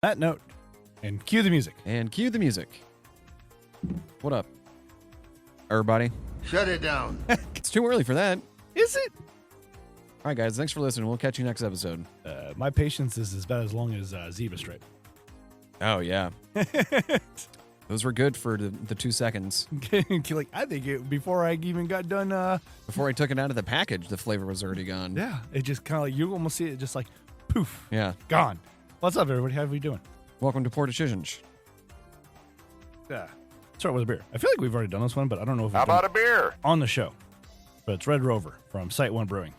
That note, and cue the music. And cue the music. What up, everybody? Shut it down. It's too early for that. Is it? All right, guys. Thanks for listening. We'll catch you next episode. My patience is about as long as Zebra Stripe. Oh, yeah. Those were good for the 2 seconds. Like, I think before I even got done. Before I took it out of the package, the flavor was already gone. Yeah, it just kind of like, you almost see it just like, poof. Yeah. Gone. What's up, everybody? How are we doing? Welcome to Poor Decisions. Yeah. Start with a beer. I feel like we've already done this one, but I don't know if How about a beer? on the show. But it's Red Rover from Site 1 Brewing.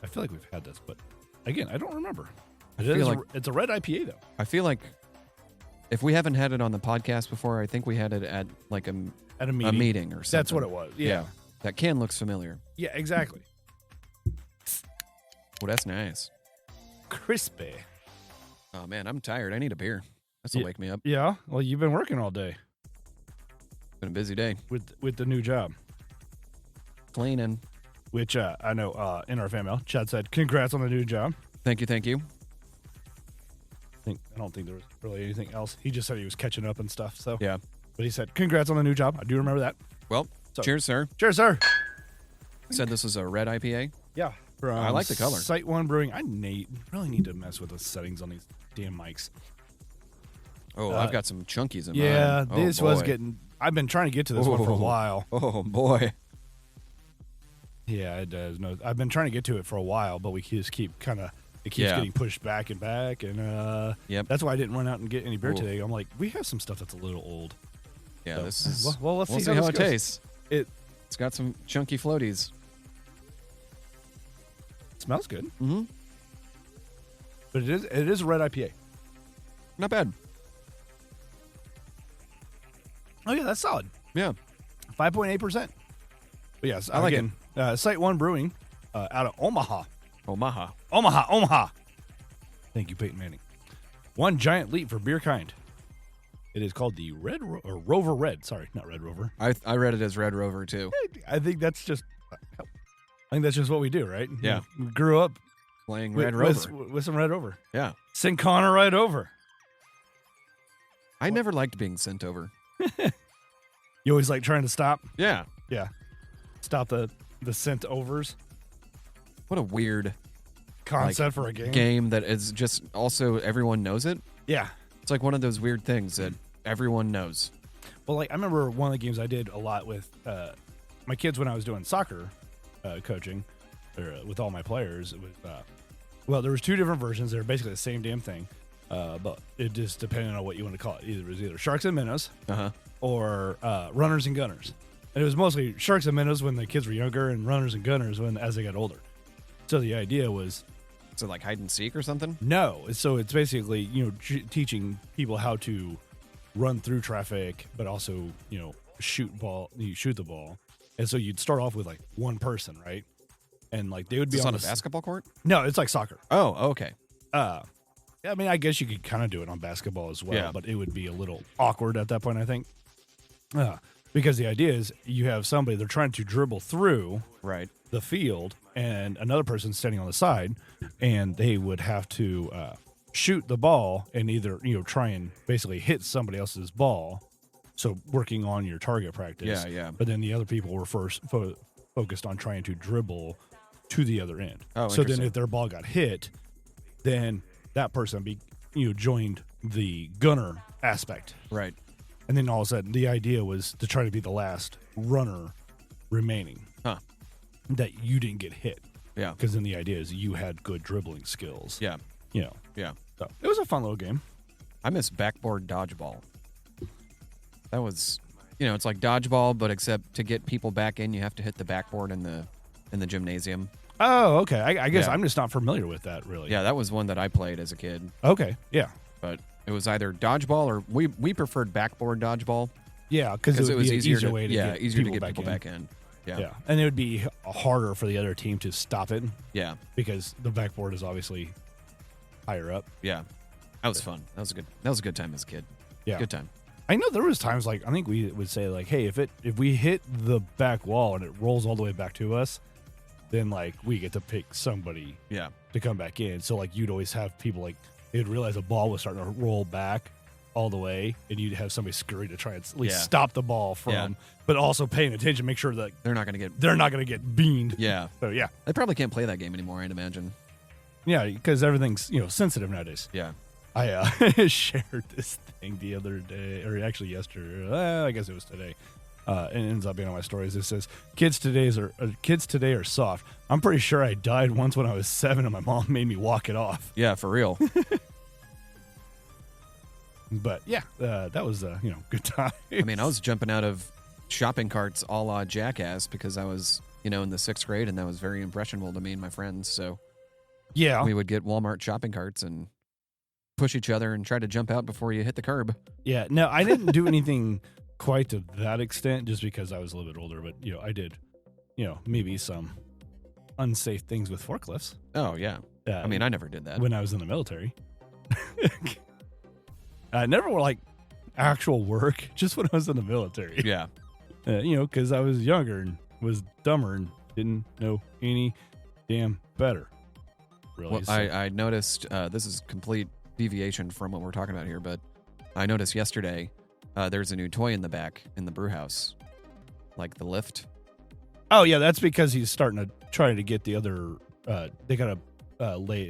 I feel like we've had this, but again, I don't remember. It's a red IPA, though. I feel like if we haven't had it on the podcast before, I think we had it at like a meeting or something. That's what it was. Yeah. That can looks familiar. Yeah, exactly. Well, that's nice. Crispy. Oh, man, I'm tired. I need a beer. This'll wake me up. Yeah. Well, you've been working all day It's been a busy day. with the new job. Cleaning. Which I know in our fan mail, Chad said, congrats on the new job. Thank you, thank you. I don't think there was really anything else. He just said he was catching up and stuff. So Yeah. But he said, congrats on the new job. I do remember that. Well, cheers, sir. Cheers, sir. Said this was a red IPA. Yeah. From I like the color. Site 1 Brewing. I really need to mess with the settings on these damn mics. Oh, I've got some chunkies in Yeah, mine. Oh, this was boy. getting... I've been trying to get to this one for a while. Oh, boy. Yeah, it does. No, I've been trying to get to it for a while, but we just keep kind of... It keeps getting pushed back and back, and Yep. that's why I didn't run out and get any beer Ooh. today. I'm like, we have some stuff that's a little old. Yeah, So, this is... well, let's we'll see see how this it goes. tastes. It's got some chunky floaties. Smells good, Mm-hmm. but it is a red IPA. Not bad. Oh yeah, that's solid. Yeah. 5.8%. But yes, I like it. Site 1 Brewing out of Omaha. Omaha. Thank you, Peyton Manning. One giant leap for beer kind. It is called the Rover Red. Sorry, not Red Rover. I read it as Red Rover, too. I think that's just what we do, right? Yeah. We grew up Playing with, Red Rover. with some Red Rover. Yeah. Send Conor right over. I never liked being sent over. You always like trying to stop? Yeah. Yeah. Stop the sent overs What a weird concept for a game. game that is just also everyone knows it. Yeah. It's like one of those weird things that everyone knows. Well, like I remember one of the games I did a lot with my kids when I was doing soccer coaching, or with all my players. It was there was two different versions. They were basically the same damn thing, but it just depended on what you want to call it. It was either sharks and minnows, or runners and gunners. And it was mostly sharks and minnows when the kids were younger, and runners and gunners as they got older. So the idea was, So like hide and seek or something? no. So it's basically teaching people how to run through traffic, but also shoot the ball. And so you'd start off with like one person, right? And like they would be Is this on a the basketball court? No, it's like soccer. Oh, okay. I mean, I guess you could kind of do it on basketball as well, Yeah. but it would be a little awkward at that point, I think. Because the idea is you have somebody, they're trying to dribble through Right. the field, and another person standing on the side, and they would have to shoot the ball and either try and basically hit somebody else's ball. So working on your target practice. Yeah. But then the other people were first focused on trying to dribble to the other end. Oh, so then interesting. if their ball got hit, then that person joined the gunner aspect. Right. And then all of a sudden, the idea was to try to be the last runner remaining. Huh. That you didn't get hit. Yeah. Because then the idea is you had good dribbling skills. Yeah. Yeah. So it was a fun little game. I miss backboard dodgeball. That was, it's like dodgeball, but except to get people back in, you have to hit the backboard in the gymnasium. Oh, okay. I guess Yeah. I'm just not familiar with that, really. Yeah, that was one that I played as a kid. Okay. Yeah. But it was either dodgeball or we preferred backboard dodgeball Yeah, because it would be easier easier to way to yeah get easier to people get people back in. Yeah. Yeah, and it would be harder for the other team to stop it Yeah. because the backboard is obviously higher up. Yeah. That was fun. That was a good time as a kid. Yeah. Good time. I know there was times like I think we would say like, hey, if we hit the back wall and it rolls all the way back to us, then like we get to pick somebody Yeah. to come back in. So like you'd always have people like they'd realize a ball was starting to roll back all the way, and you'd have somebody scurry to try and at least stop the ball from, but also paying attention, make sure that they're not going to get beaned. Yeah. So yeah, they probably can't play that game anymore, I'd imagine. Yeah, because everything's sensitive nowadays. Yeah. I shared this thing the other day, or actually yesterday. I guess it was today. And it ends up being on my stories. It says, kids today are soft. I'm pretty sure I died once when I was 7 and my mom made me walk it off. Yeah, for real. But yeah, that was good time. I mean, I was jumping out of shopping carts a la Jackass because I was in the 6th grade, and that was very impressionable to me and my friends. So yeah, we would get Walmart shopping carts and push each other and try to jump out before you hit the curb. Yeah, no, I didn't do anything quite to that extent just because I was a little bit older, but I did maybe some unsafe things with forklifts. Oh yeah. I mean, I never did that when I was in the military. I never were like actual work, just when I was in the military. Yeah. Because I was younger and was dumber and didn't know any damn better. Really. Well, I noticed, this is complete deviation from what we're talking about here, but I noticed yesterday there's a new toy in the back in the brew house, like the lift. Oh yeah, that's because he's starting to try to get the other. They gotta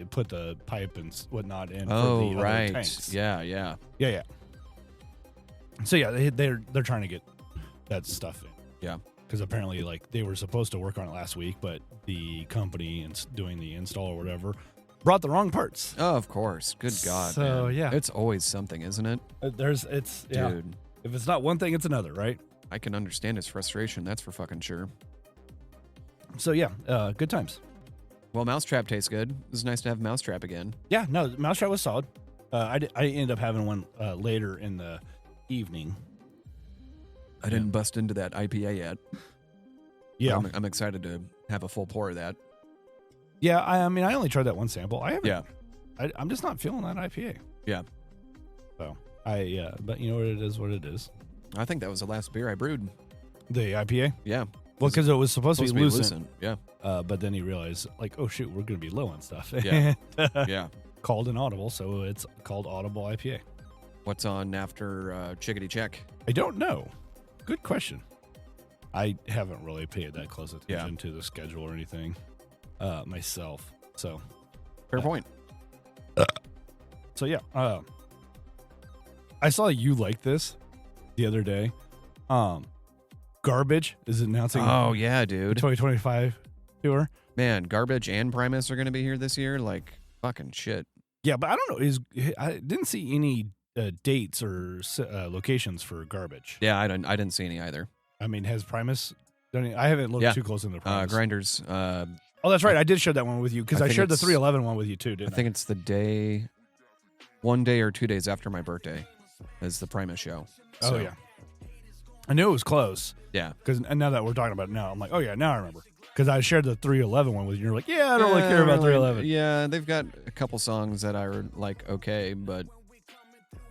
put the pipe and whatnot in. Oh for the right, other tanks. yeah. So yeah, they're trying to get that stuff in. Yeah, because apparently like they were supposed to work on it last week, but the company doing the install or whatever brought the wrong parts. Oh, of course. Good God. So man. yeah, it's always something, isn't it? Dude. If it's not one thing, it's another, right? I can understand his frustration. That's for fucking sure. So yeah, good times. Well, Mousetrap tastes good. It was nice to have Mousetrap again. Yeah, no, Mousetrap was solid. I ended up having one later in the evening. I didn't bust into that IPA yet. Yeah, I'm excited to have a full pour of that. Yeah, I mean, I only tried that one sample. I haven't. Yeah, I'm just not feeling that IPA. Yeah. So but you know what it is. What it is. I think that was the last beer I brewed. The IPA. Yeah. Well, because it was supposed to be lucent. Yeah. But then he realized, like, oh shoot, we're going to be low on stuff. Yeah. Yeah. Called inaudible, so it's called Audible IPA. What's on after Chickadee Check? I don't know. Good question. I haven't really paid that close attention to the schedule or anything myself. So fair point. So yeah, I saw you like this the other day. Garbage is announcing. Oh yeah, dude. 2025 tour. Man, Garbage and Primus are going to be here this year. Like fucking shit. Yeah, but I don't know. I didn't see any dates or locations for Garbage. Yeah, I didn't see any either. I mean, has Primus done any? I haven't looked too close in the Primus. Grinders. Oh, that's right. I did share that one with you because I shared the 311 one with you too, didn't I? I think it's the day, 1 day or 2 days after my birthday is the Primus show. So, oh, yeah. I knew it was close. Yeah. Because now that we're talking about it now, I'm like, oh, yeah, now I remember. Because I shared the 311 one with you. You're like, yeah, I don't really care about 311. Yeah, they've got a couple songs that are like okay, but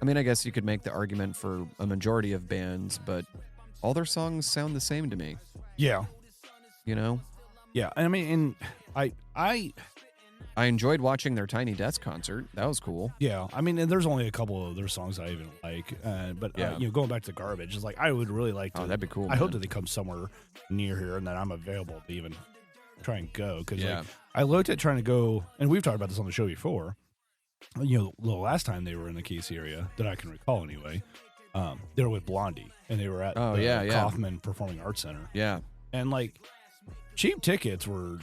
I mean, I guess you could make the argument for a majority of bands, but all their songs sound the same to me. Yeah. You know? Yeah. I mean, and I enjoyed watching their Tiny Desk concert. That was cool. Yeah. I mean, and there's only a couple of their songs I even like. But going back to Garbage, it's like I would really like to. Oh, that'd be cool. I hope that they come somewhere near here and that I'm available to even try and go. Because I looked at trying to go, and we've talked about this on the show before. The last time they were in the Casey area that I can recall anyway, they were with Blondie, and they were at Kaufman Performing Arts Center. Yeah. And like cheap tickets were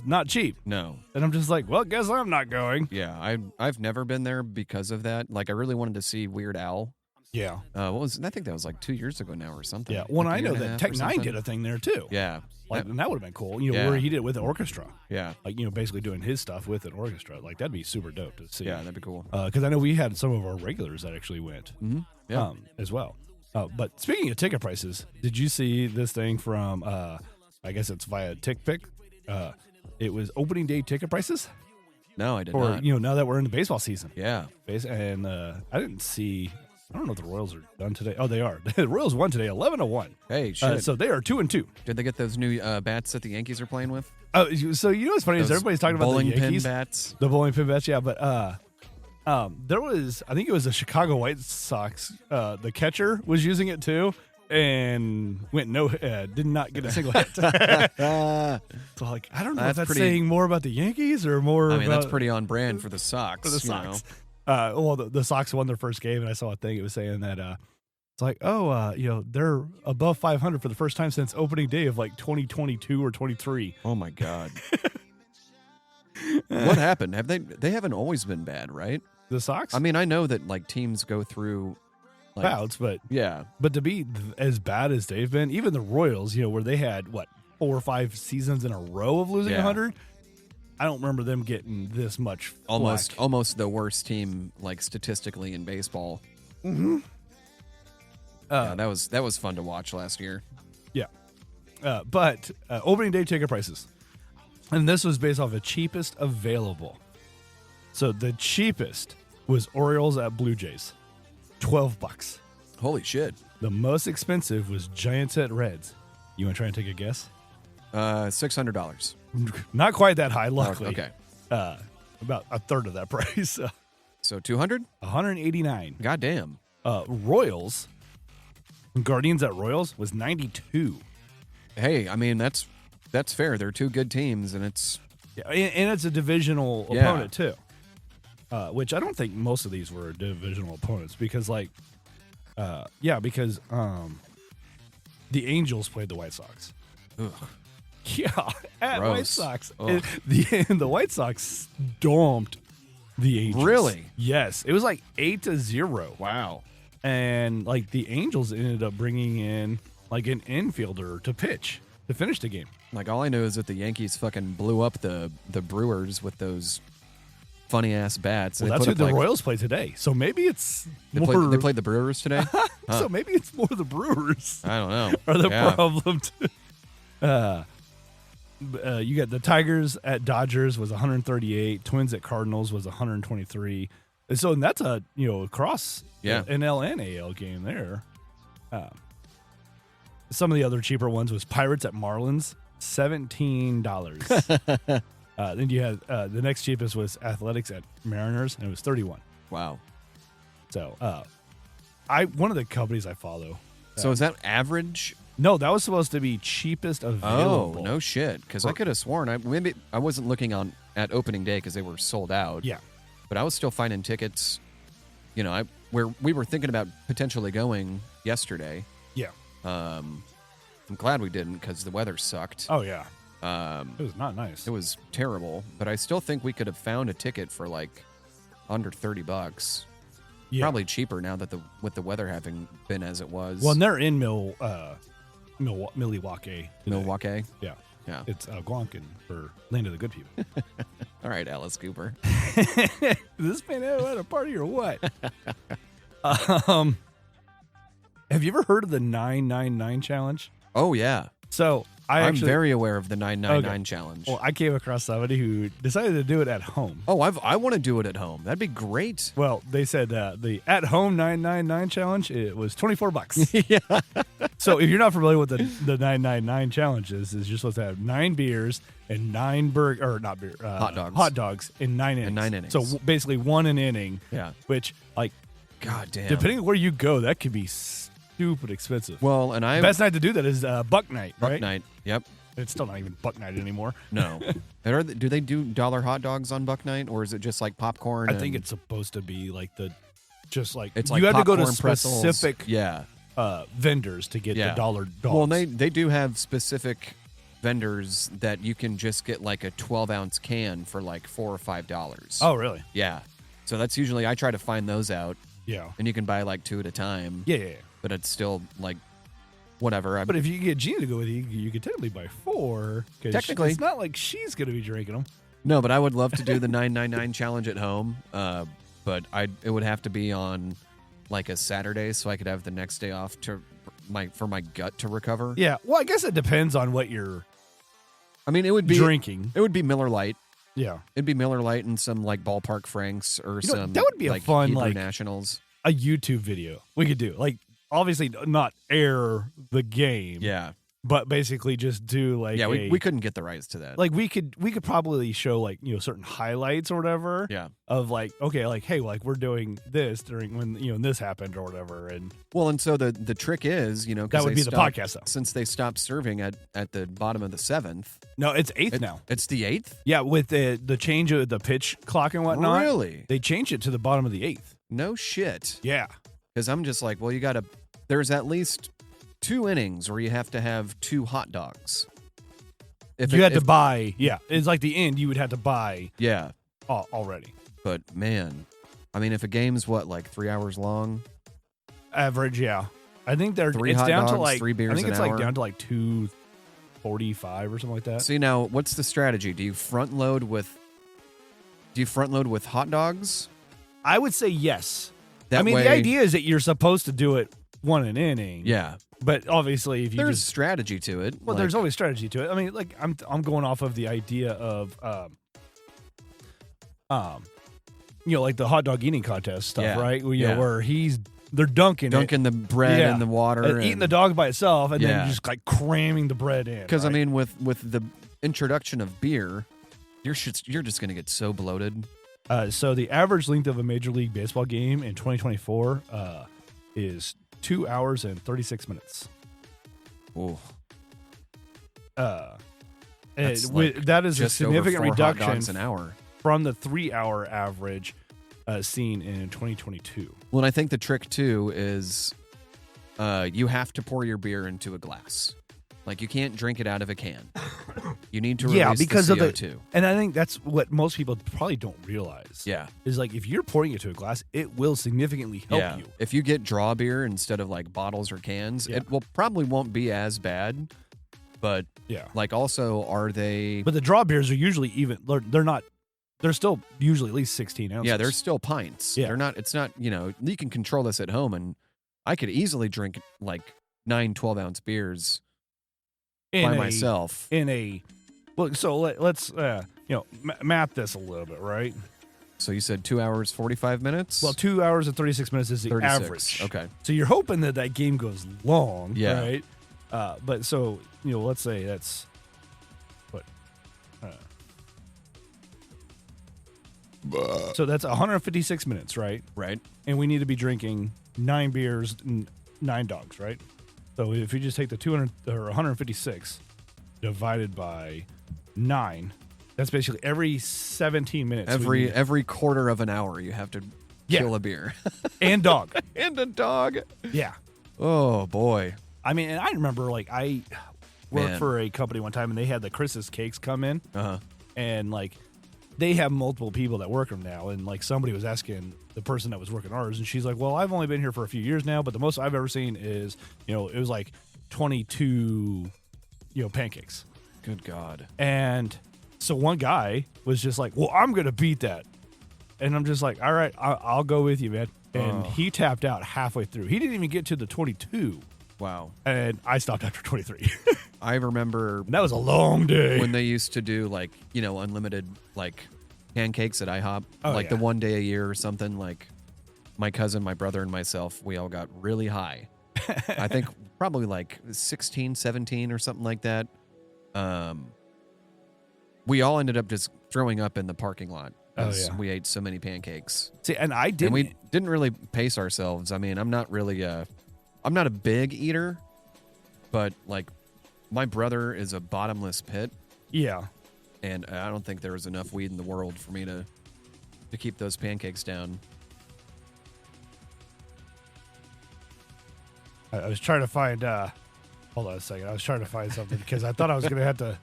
not cheap. No. And I'm just like, well, guess I'm not going. Yeah, I've never been there because of that. Like, I really wanted to see Weird Al. Yeah. I think that was like 2 years ago now or something. Yeah. Well, like I know that Tech Nine did a thing there too. Yeah. And that would have been cool. Where he did it with an orchestra. Yeah. Like, basically doing his stuff with an orchestra. Like, that'd be super dope to see. Yeah, that'd be cool. Because I know we had some of our regulars that actually went. Mm-hmm. Yeah. As well. But speaking of ticket prices, did you see this thing from, I guess it's via TickPick? It was opening day ticket prices. No, I did not. Now that we're in the baseball season. Yeah. And I didn't see. I don't know if the Royals are done today. Oh, they are. The Royals won today, 11-1. Hey, shit. So they are 2-2. Did they get those new bats that the Yankees are playing with? Oh, so what's funny is everybody's talking about the Yankees bowling pin bats. The bowling pin bats, yeah. But There was, I think it was the Chicago White Sox. The catcher was using it too, and did not get a single hit. So like, I don't know if that's saying more about the Yankees or more. I mean, about, that's pretty on brand for the Sox. For the Sox. Well, the Sox won their first game, and I saw a thing. It was saying that it's like, they're above 500 for the first time since opening day of like 2022 or 23. Oh my God. What happened? They haven't always been bad, right? The Sox? I mean, I know that like teams go through like, clouds, but yeah. But to be as bad as they've been, even the Royals, where they had 4 or 5 seasons in a row of losing 100. I don't remember them getting this much flack. Almost the worst team like statistically in baseball. Mm-hmm. That was fun to watch last year. Yeah. But opening day ticket prices. And this was based off the cheapest available. So the cheapest was Orioles at Blue Jays. $12. Holy shit. The most expensive was Giants at Reds. You want to try and take a guess? $600. Not quite that high, luckily. Okay. About a third of that price. So 200? $189. Goddamn. Royals, Guardians at Royals was $92. Hey, I mean, that's fair. They're two good teams, and it's... Yeah, and it's a divisional opponent, too. Which I don't think most of these were divisional opponents because, the Angels played the White Sox. Ugh. Yeah, at Gross. White Sox. The White Sox stomped the Angels. Really? Yes. It was like 8-0. Wow. And the Angels ended up bringing in an infielder to pitch to finish the game. Like, all I know is that the Yankees fucking blew up the Brewers with those funny ass bats. Well, that's who the Royals play today. So maybe it's they played the Brewers today. Huh. So maybe it's more the Brewers. I don't know. Are the problem too. You got the Tigers at Dodgers was 138. Twins at Cardinals was 123. And that's a across NL and AL game there. Some of the other cheaper ones was Pirates at Marlins, $17. Then you had the next cheapest was Athletics at Mariners, and it was $31. Wow. So one of the companies I follow. So is that average? No, that was supposed to be cheapest available. Oh, no shit. Because I could have sworn I wasn't looking at opening day because they were sold out. Yeah. But I was still finding tickets. Where we were thinking about potentially going yesterday. Yeah. I'm glad we didn't because the weather sucked. Oh yeah. It was not nice. It was terrible, but I still think we could have found a ticket for under $30. Yeah. Probably cheaper now that with the weather having been as it was. Well, and they're in Milwaukee. Milwaukee? Yeah. Yeah. It's Algonquin for Land of the Good People. All right, Alice Cooper. Is this man at a party or what? Have you ever heard of the 999 challenge? Oh, yeah. So I'm very aware of the 999 challenge. Well, I came across somebody who decided to do it at home. Oh, I want to do it at home. That'd be great. Well, they said the at-home 999 challenge, it was $24. Yeah. So if you're not familiar with the 999 challenges, is you're supposed to have 9 beers and 9 hot dogs in 9 innings. In 9 innings. So basically 1 an inning. Yeah. Which, God damn. Depending on where you go, that could be stupid expensive. Well, and best night to do that is Buck Night, right? Buck Night. Yep. It's still not even Buck Night anymore. No. Do they do dollar hot dogs on Buck Night, or is it just like popcorn? I think it's supposed to be it's like you have to go to pretzels. specific vendors to get the dollar dogs. Well, they do have specific vendors that you can just get like a 12-ounce can for like $4 or $5. Oh, really? Yeah. So that's usually I try to find those out. Yeah. And you can buy like 2 at a time. Yeah. But it's still like whatever. But if you get Gina to go with you, you could technically buy 4. Technically. It's not like she's going to be drinking them. No, but I would love to do the 999 challenge at home. But it would have to be on like a Saturday so I could have the next day off for my gut to recover. Yeah. Well, I guess it depends on what you're it would be drinking. It would be Miller Lite. Yeah. It'd be Miller Lite and some like Ballpark Franks or some that would be a fun Hebrew Nationals. A YouTube video we could do. Like obviously not air the game. Yeah. but basically just do like Yeah, we couldn't get the rights to that. like we could probably show like certain highlights or whatever. Yeah. Of like, okay, like, hey, like we're doing this during when this happened or whatever, and Well, and so the trick is, 'cause that would they be the stopped- podcast though. Since they stopped serving at the bottom of the 7th. No, it's 8th now. It's the 8th? Yeah, with the change of the pitch clock and whatnot. Really? They changed it to the bottom of the 8th. No shit. Yeah. Because I'm just like, well, there's at least 2 innings where you have to have 2 hot dogs. You had to buy. Yeah, it's like the end. You would have to buy. Yeah. Already. But man, I mean, if a game's like 3 hours long, Average, yeah. I think they're 3 it's hot down dogs, to like 3 beers I think an it's hour. like down to like 245 or something like that. See, now what's the strategy? Do you front load with hot dogs? I would say yes. That I mean, way, the idea is that you're supposed to do it one an inning. Yeah. But obviously, if you There's just strategy to it. well, there's always strategy to it. I mean, like I'm going off of the idea of like the hot dog eating contest stuff, Yeah. right? Where, Yeah. where they're dunking the bread Yeah. in the water, it, eating the dog by itself, and Yeah. then just like cramming the bread in. Because right? I mean, with the introduction of beer, you're just gonna get so bloated. So the average length of a Major League Baseball game in 2024 is 2 hours and 36 minutes. Oh, That is a just over significant 4 hot reduction dogs an hour. from the 3-hour average seen in 2022. Well, and I think the trick too is you have to pour your beer into a glass. Like you can't drink it out of a can. You need to release because the of CO2. and I think that's what most people probably don't realize. Yeah. Is like if you're pouring it to a glass, it will significantly help you. If you get draw beer instead of like bottles or cans, Yeah. it probably won't be as bad. But Yeah. like also, are they? But the draw beers are usually even. They're not. They're still usually at least 16 ounces. Yeah, they're still pints. Yeah. They're not. It's not. You can control this at home, and I could easily drink like 9 12-ounce beers by myself. Well, so let's map this a little bit, right? So you said 2 hours 45 minutes. Well, 2 hours and 36 minutes is the 36. average. Okay. So you're hoping that game goes long, Yeah. right? But so let's say that's what. So that's 156 minutes, right? Right. And we need to be drinking 9 beers and 9 dogs, right? So if you just take the 200 or 156 divided by 9, that's basically every 17 minutes. Every quarter of an hour, you have to kill a beer and dog. and a dog. Yeah. Oh boy. I mean, and I remember like I worked Man. for a company one time and they had the Christmas cakes come in, Uh-huh. and like they have multiple people that work them now, and like somebody was asking the person that was working ours, and she's like, well, I've only been here for a few years now, but the most I've ever seen is it was like 22 pancakes. Good God. And so one guy was just like, well, I'm gonna beat that, and I'm just like, all right, I'll go with you, man. And he tapped out halfway through. He didn't even get to the 22. Wow. And I stopped after 23. I remember That was a long day. when they used to do like, unlimited like pancakes at IHOP, Oh, like yeah. the one day a year or something. Like my cousin, my brother, and myself, we all got really high. I think probably like 16, 17 or something like that. We all ended up just throwing up in the parking lot. Oh, As yeah. we ate so many pancakes. See, and I didn't. And we didn't really pace ourselves. I mean, I'm not a big eater, but like my brother is a bottomless pit, Yeah. and I don't think there was enough weed in the world for me to keep those pancakes down. I was trying to find. Hold on a second. I was trying to find something because I thought I was going to have to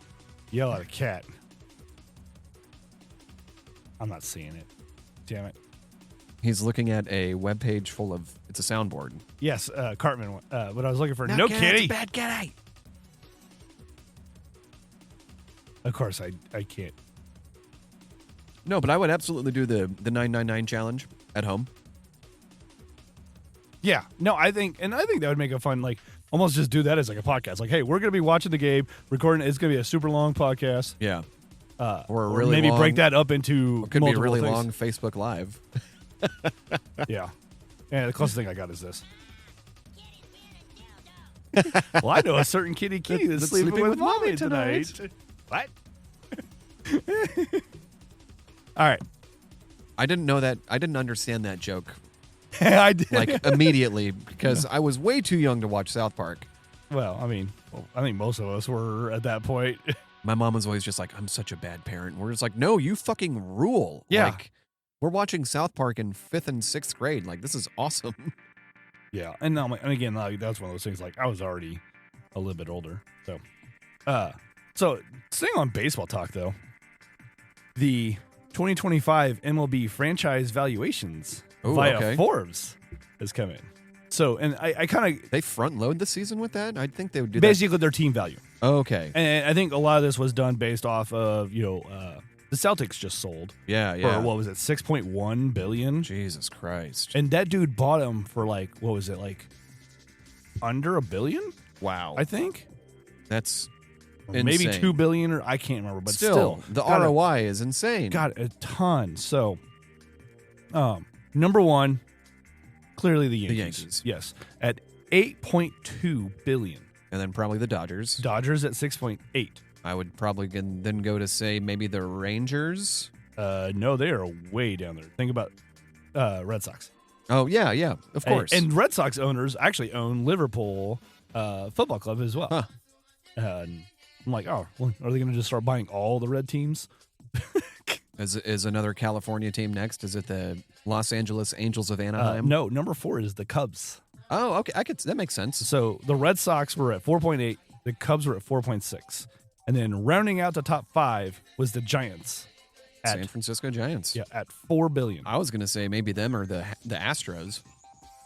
yell at a cat. I'm not seeing it. Damn it. He's looking at a webpage full of, it's a soundboard. Yes, Cartman. But I was looking for no kitty. Bad kitty. Of course, I can't. No, but I would absolutely do the 999 challenge at home. Yeah. No, I think that would make a fun, like, almost just do that as like a podcast. Like, hey, we're going to be watching the game, recording. It's going to be a super long podcast. Yeah. Or a Or really maybe long, break that up into It could be a multiple really things. long Facebook Live. Yeah. Yeah, the closest thing I got is this. Well, I know a certain kitty that's sleeping with mommy tonight. What? All right. I didn't know that. I didn't understand that joke I did. like immediately because I was way too young to watch South Park. Well, I think most of us were at that point. My mom was always just like, I'm such a bad parent. We're just like, no, you fucking rule. Yeah. Like, we're watching South Park in 5th and 6th grade. Like, this is awesome. Yeah. And again, like, that's one of those things, like, I was already a little bit older. So staying on baseball talk, though, the 2025 MLB franchise valuations via Forbes has come in. So, and I kind of... They front load the season with that? I think they would do basically their team value. Oh, okay. And I think a lot of this was done based off of, the Celtics just sold. Yeah. For, what was it, $6.1 billion? Jesus Christ. And that dude bought them for like, what was it, like under $1 billion? Wow. I think. That's or maybe insane. $2 billion, or I can't remember, but still the ROI is insane. Got a ton. So, number one, clearly the Yankees. Yes, at $8.2 billion. And then probably the Dodgers. Dodgers at 6.8. I would probably then go to say maybe the Rangers. No, they are way down there. Think about Red Sox. Oh, yeah, of course. And Red Sox owners actually own Liverpool Football Club as well. Huh. And I'm like, oh, well, are they going to just start buying all the red teams? Is another California team next? Is it the Los Angeles Angels of Anaheim? No, number 4 is the Cubs. Oh, okay. That makes sense. So the Red Sox were at 4.8. The Cubs were at 4.6. And then rounding out the top 5 was the Giants. San Francisco Giants. Yeah, at $4 billion. I was going to say maybe them or the Astros.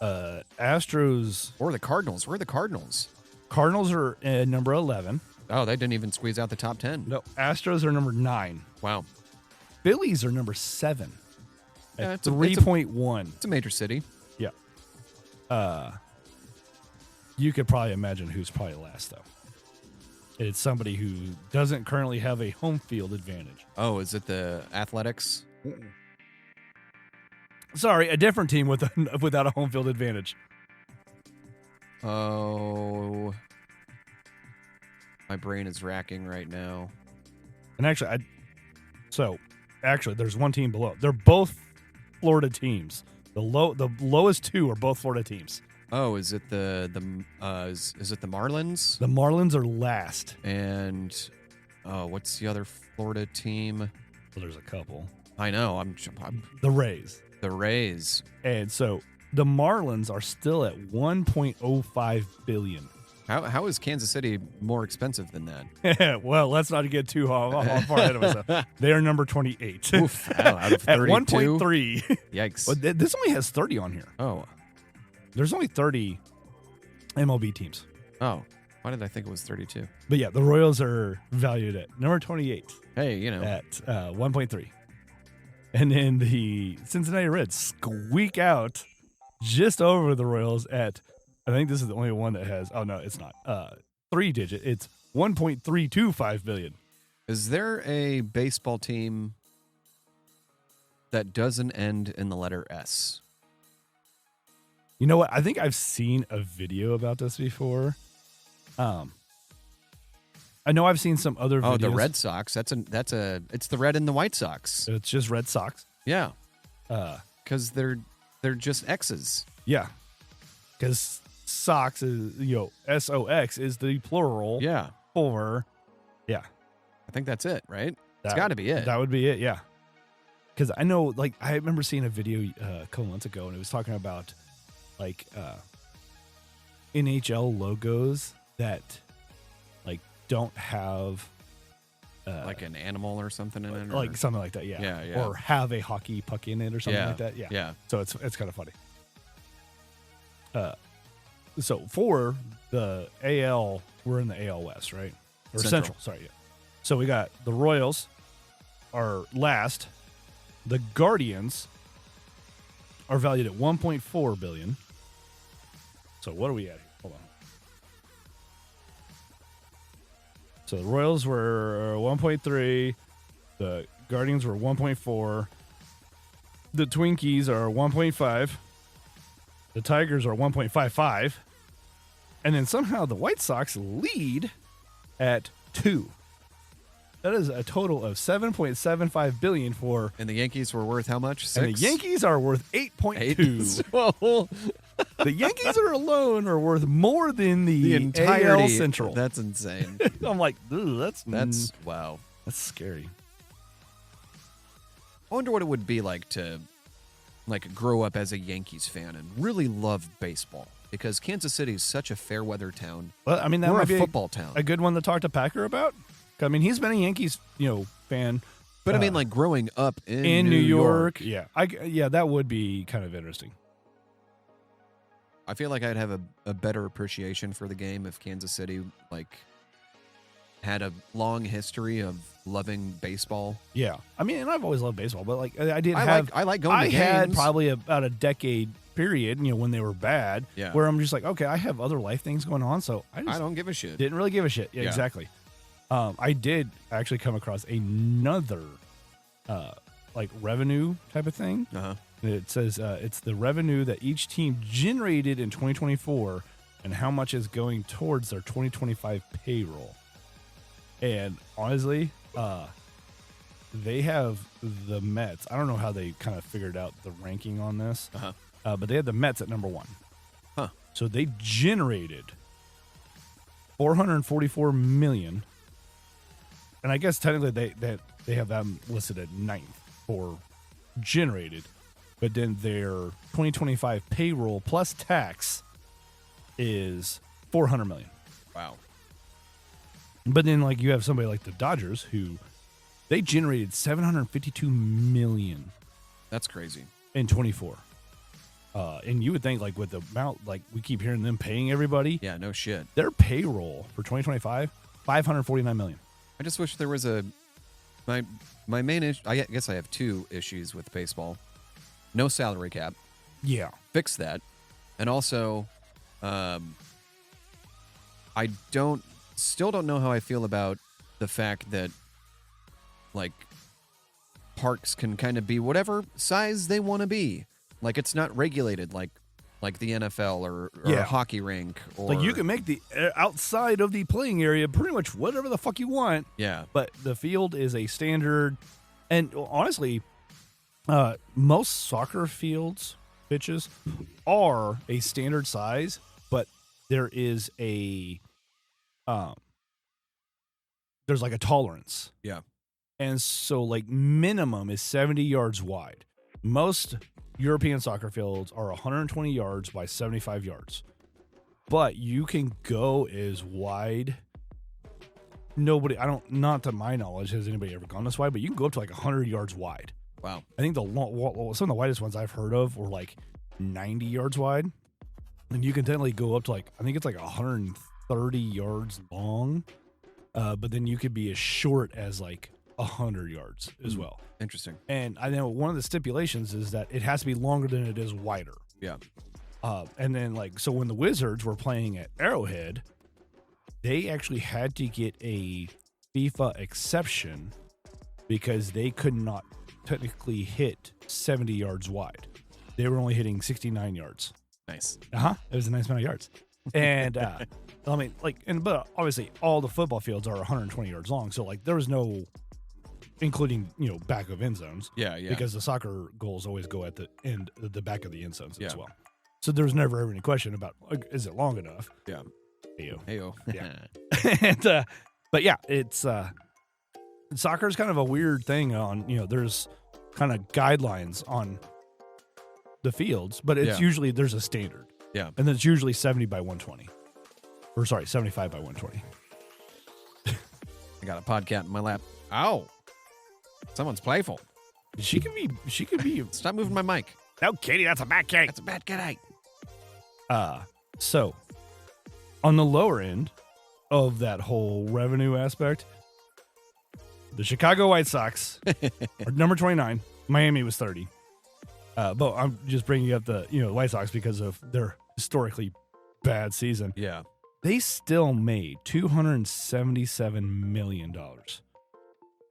Astros. Or the Cardinals. Where are the Cardinals? Cardinals are at number 11. Oh, they didn't even squeeze out the top 10. No, Astros are number 9. Wow. Phillies are number 7 Yeah, at 3.1. It's a major city. Yeah. You could probably imagine who's probably last, though. It's somebody who doesn't currently have a home field advantage. Oh, is it the Athletics? Sorry, a different team without a home field advantage. Oh, my brain is racking right now. And actually, there's one team below. They're both Florida teams. The lowest 2 are both Florida teams. Oh, is it is it the Marlins? The Marlins are last. And what's the other Florida team? Well, there's a couple. I know. I'm the Rays. The Rays. And so the Marlins are still at $1.05 billion. How is Kansas City more expensive than that? Well, let's not get too far ahead of ourselves. They are number 28. Oof, out of 32? At 1.3. Yikes. Well, this only has 30 on here. Oh. There's only 30 MLB teams. Oh. Why did I think it was 32? But yeah, the Royals are valued at number 28. Hey, At 1.3. And then the Cincinnati Reds squeak out just over the Royals at, I think this is the only one that has, oh no, it's not, 3-digit. It's $1.325 billion. Is there a baseball team that doesn't end in the letter S? You know what? I think I've seen a video about this before. I know I've seen some other videos. Oh, the Red Sox. It's the Red and the White Sox. It's just Red Sox. Yeah. Because they're just X's. Yeah. Because Sox is, SOX is the plural. Yeah. For, yeah. I think that's it, right? It's got to be it. That would be it, yeah. Because I know, I remember seeing a video a couple months ago, and it was talking about, NHL logos that, don't have... like an animal or something in it? Like something like that, yeah. Yeah. Or have a hockey puck in it or something like that, yeah. Yeah. So it's kind of funny. So for the AL, we're in the AL West, right? Or Central, sorry. Yeah. So we got the Royals are last. The Guardians are valued at $1.4 billion. So what are we at here? Hold on. So the Royals were 1.3. The Guardians were 1.4. The Twinkies are 1.5. The Tigers are 1.55. And then somehow the White Sox lead at 2. That is a total of $7.75 billion for. And the Yankees were worth how much? 6? And the Yankees are worth 8.2. Whoa. The Yankees are alone are worth more than the entirety AL Central. That's insane. I'm like, ooh, that's wow. That's scary. I wonder what it would be like to grow up as a Yankees fan and really love baseball, because Kansas City is such a fair weather town. Well, I mean, that We're might a be football town. a good one to talk to Packer about. I mean, he's been a Yankees, fan. But I mean, like growing up in New York. Yeah. That would be kind of interesting. I feel like I'd have a better appreciation for the game if Kansas City had a long history of loving baseball. Yeah. I mean, and I've always loved baseball, but I like going to games. I had probably about a decade period, when they were bad, where I'm just like, okay, I have other life things going on, so I don't give a shit. Didn't really give a shit. Yeah. Exactly. I did actually come across another revenue type of thing. Uh-huh. It says it's the revenue that each team generated in 2024 and how much is going towards their 2025 payroll. And honestly, they have the Mets. I don't know how they kind of figured out the ranking on this, but they had the Mets at number 1. Huh. So they generated $444 million. And I guess technically they have them listed at 9th for generated, but then their 2025 payroll plus tax is $400 million. Wow. But then you have somebody like the Dodgers who they generated $752 million. That's crazy. In 24. And you would think with the amount we keep hearing them paying everybody. Yeah, no shit. Their payroll for 2025, $549 million. I just wish there was my main issue. I guess I have 2 issues with baseball. No salary cap. Yeah. Fix that. And also, I still don't know how I feel about the fact that parks can kind of be whatever size they want to be. It's not regulated like the NFL or a hockey rink. Or you can make the outside of the playing area pretty much whatever the fuck you want. Yeah. But the field is a standard. And honestly, most soccer fields, pitches, are a standard size, but there is there's a tolerance. Yeah. And so minimum is 70 yards wide. Most European soccer fields are 120 yards by 75 yards. But you can go as wide. Not to my knowledge, has anybody ever gone this wide, but you can go up to 100 yards wide. Wow. I think some of the widest ones I've heard of were 90 yards wide. And you can technically go up to I think it's 130 yards long. But then you could be as short as 100 yards as well. Interesting. And I know one of the stipulations is that it has to be longer than it is wider. Yeah. And then so when the Wizards were playing at Arrowhead, they actually had to get a FIFA exception because they could not technically hit 70 yards wide. They were only hitting 69 yards. Nice. It was a nice amount of yards. And but obviously all the football fields are 120 yards long. So there was no, including, back of end zones. Yeah. Because the soccer goals always go at the back of the end zones as Yeah. well. So there's never ever any question about, is it long enough? Yeah. Heyo. Yeah. And, but yeah, it's, soccer is kind of a weird thing on, there's kind of guidelines on the fields, but it's usually, there's a standard. Yeah. And then it's usually 70 by 120. Or sorry, 75 by 120. I got a podcat in my lap. Ow. Someone's playful. She could be. Stop moving my mic. No, Katie, that's a bad cake. That's a bad kitty. So on the lower end of that whole revenue aspect, the Chicago White Sox are number 29. Miami was 30. But I'm just bringing up the White Sox because of their historically bad season. Yeah. They still made $277 million.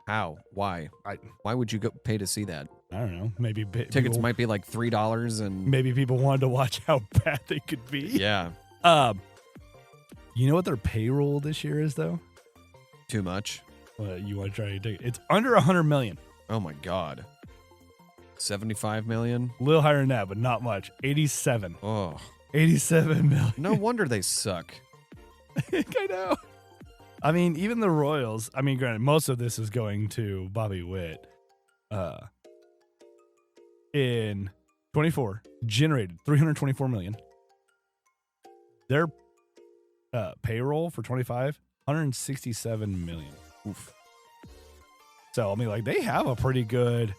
How? Why? Why would you go pay to see that? I don't know. Maybe tickets might be $3 and maybe people wanted to watch how bad they could be. Yeah. You know what their payroll this year is, though? Too much. You want to try to take it? It's under 100 million. Oh my God. 75 million? A little higher than that, but not much. 87. Oh. 87 million. No wonder they suck. I know. I mean, even the Royals, I mean, granted, most of this is going to Bobby Witt. In 24, generated 324 million. Their payroll for 25, 167 million. Oof. So, I mean, like, they have a pretty good,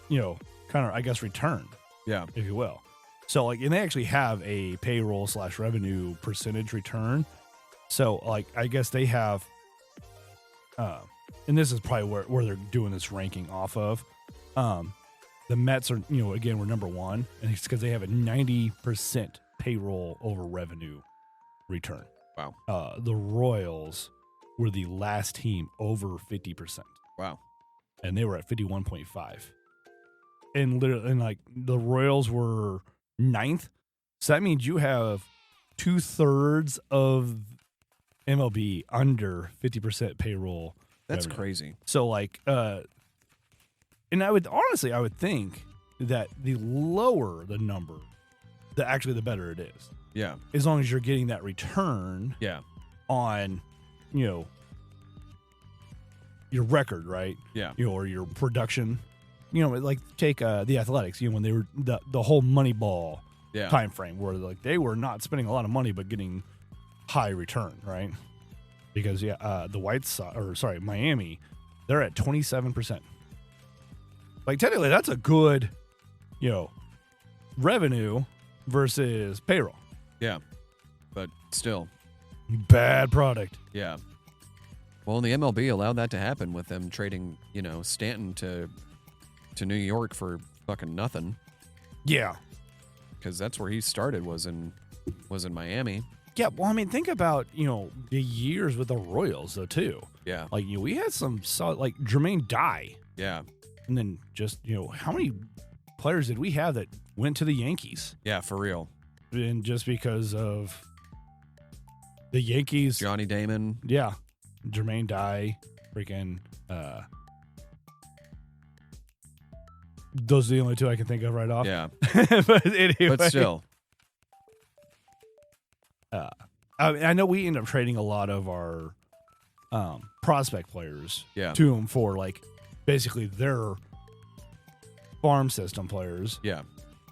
kind of, I guess, return. Yeah. If you will. So, like, and they actually have a payroll / revenue percentage return. So, like, I guess they have, and this is probably where they're doing this ranking off of. The Mets are, again, we're number one, and it's because they have a 90% payroll over revenue return. Wow. The Royals were the last team over 50%. Wow. And they were at 51.5. And literally, and like the Royals were 9th. So that means you have 2/3 of MLB under 50% payroll. That's revenue. crazy. So like, and I would think that the lower the number, the better it is. Yeah. As long as you're getting that return. Yeah. On, your record, right? Yeah. Or your production. Like take the Athletics, when they were the whole Moneyball time frame where like they were not spending a lot of money but getting high return, right? Because the Miami, they're at 27%. Like technically that's a good, revenue versus payroll. Yeah. But still. Bad product. Yeah. Well, the MLB allowed that to happen with them trading, Stanton to New York for fucking nothing. Yeah. Because that's where he started was in Miami. Yeah, well, I mean, think about, the years with the Royals, though, too. Yeah. Like, we had some solid, like, Jermaine Dye. Yeah. And then just, how many players did we have that went to the Yankees? Yeah, for real. And just because of the Yankees. Johnny Damon. Yeah. Jermaine Dye. Freaking, those are the only two I can think of right off. Yeah. But anyway. But still. I know we end up trading a lot of our prospect players to them for like basically their farm system players. Yeah.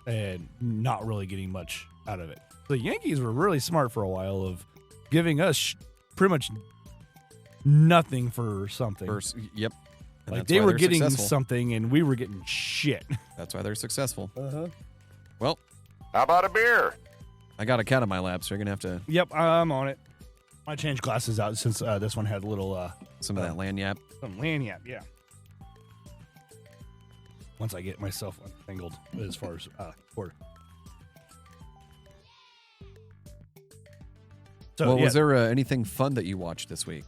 And not really getting much out of it. The Yankees were really smart for a while of giving us pretty much nothing for something. Yep. Like they were getting something and we were getting shit. That's why they're successful. Uh-huh. Well, how about a beer? I got a cat on my lap, so you're going to have to... Yep, I'm on it. I changed glasses out since this one had a little... some of that lanyap. Some lanyap, yeah. Once I get myself untangled as far as cord. So, well, was there anything fun that you watched this week?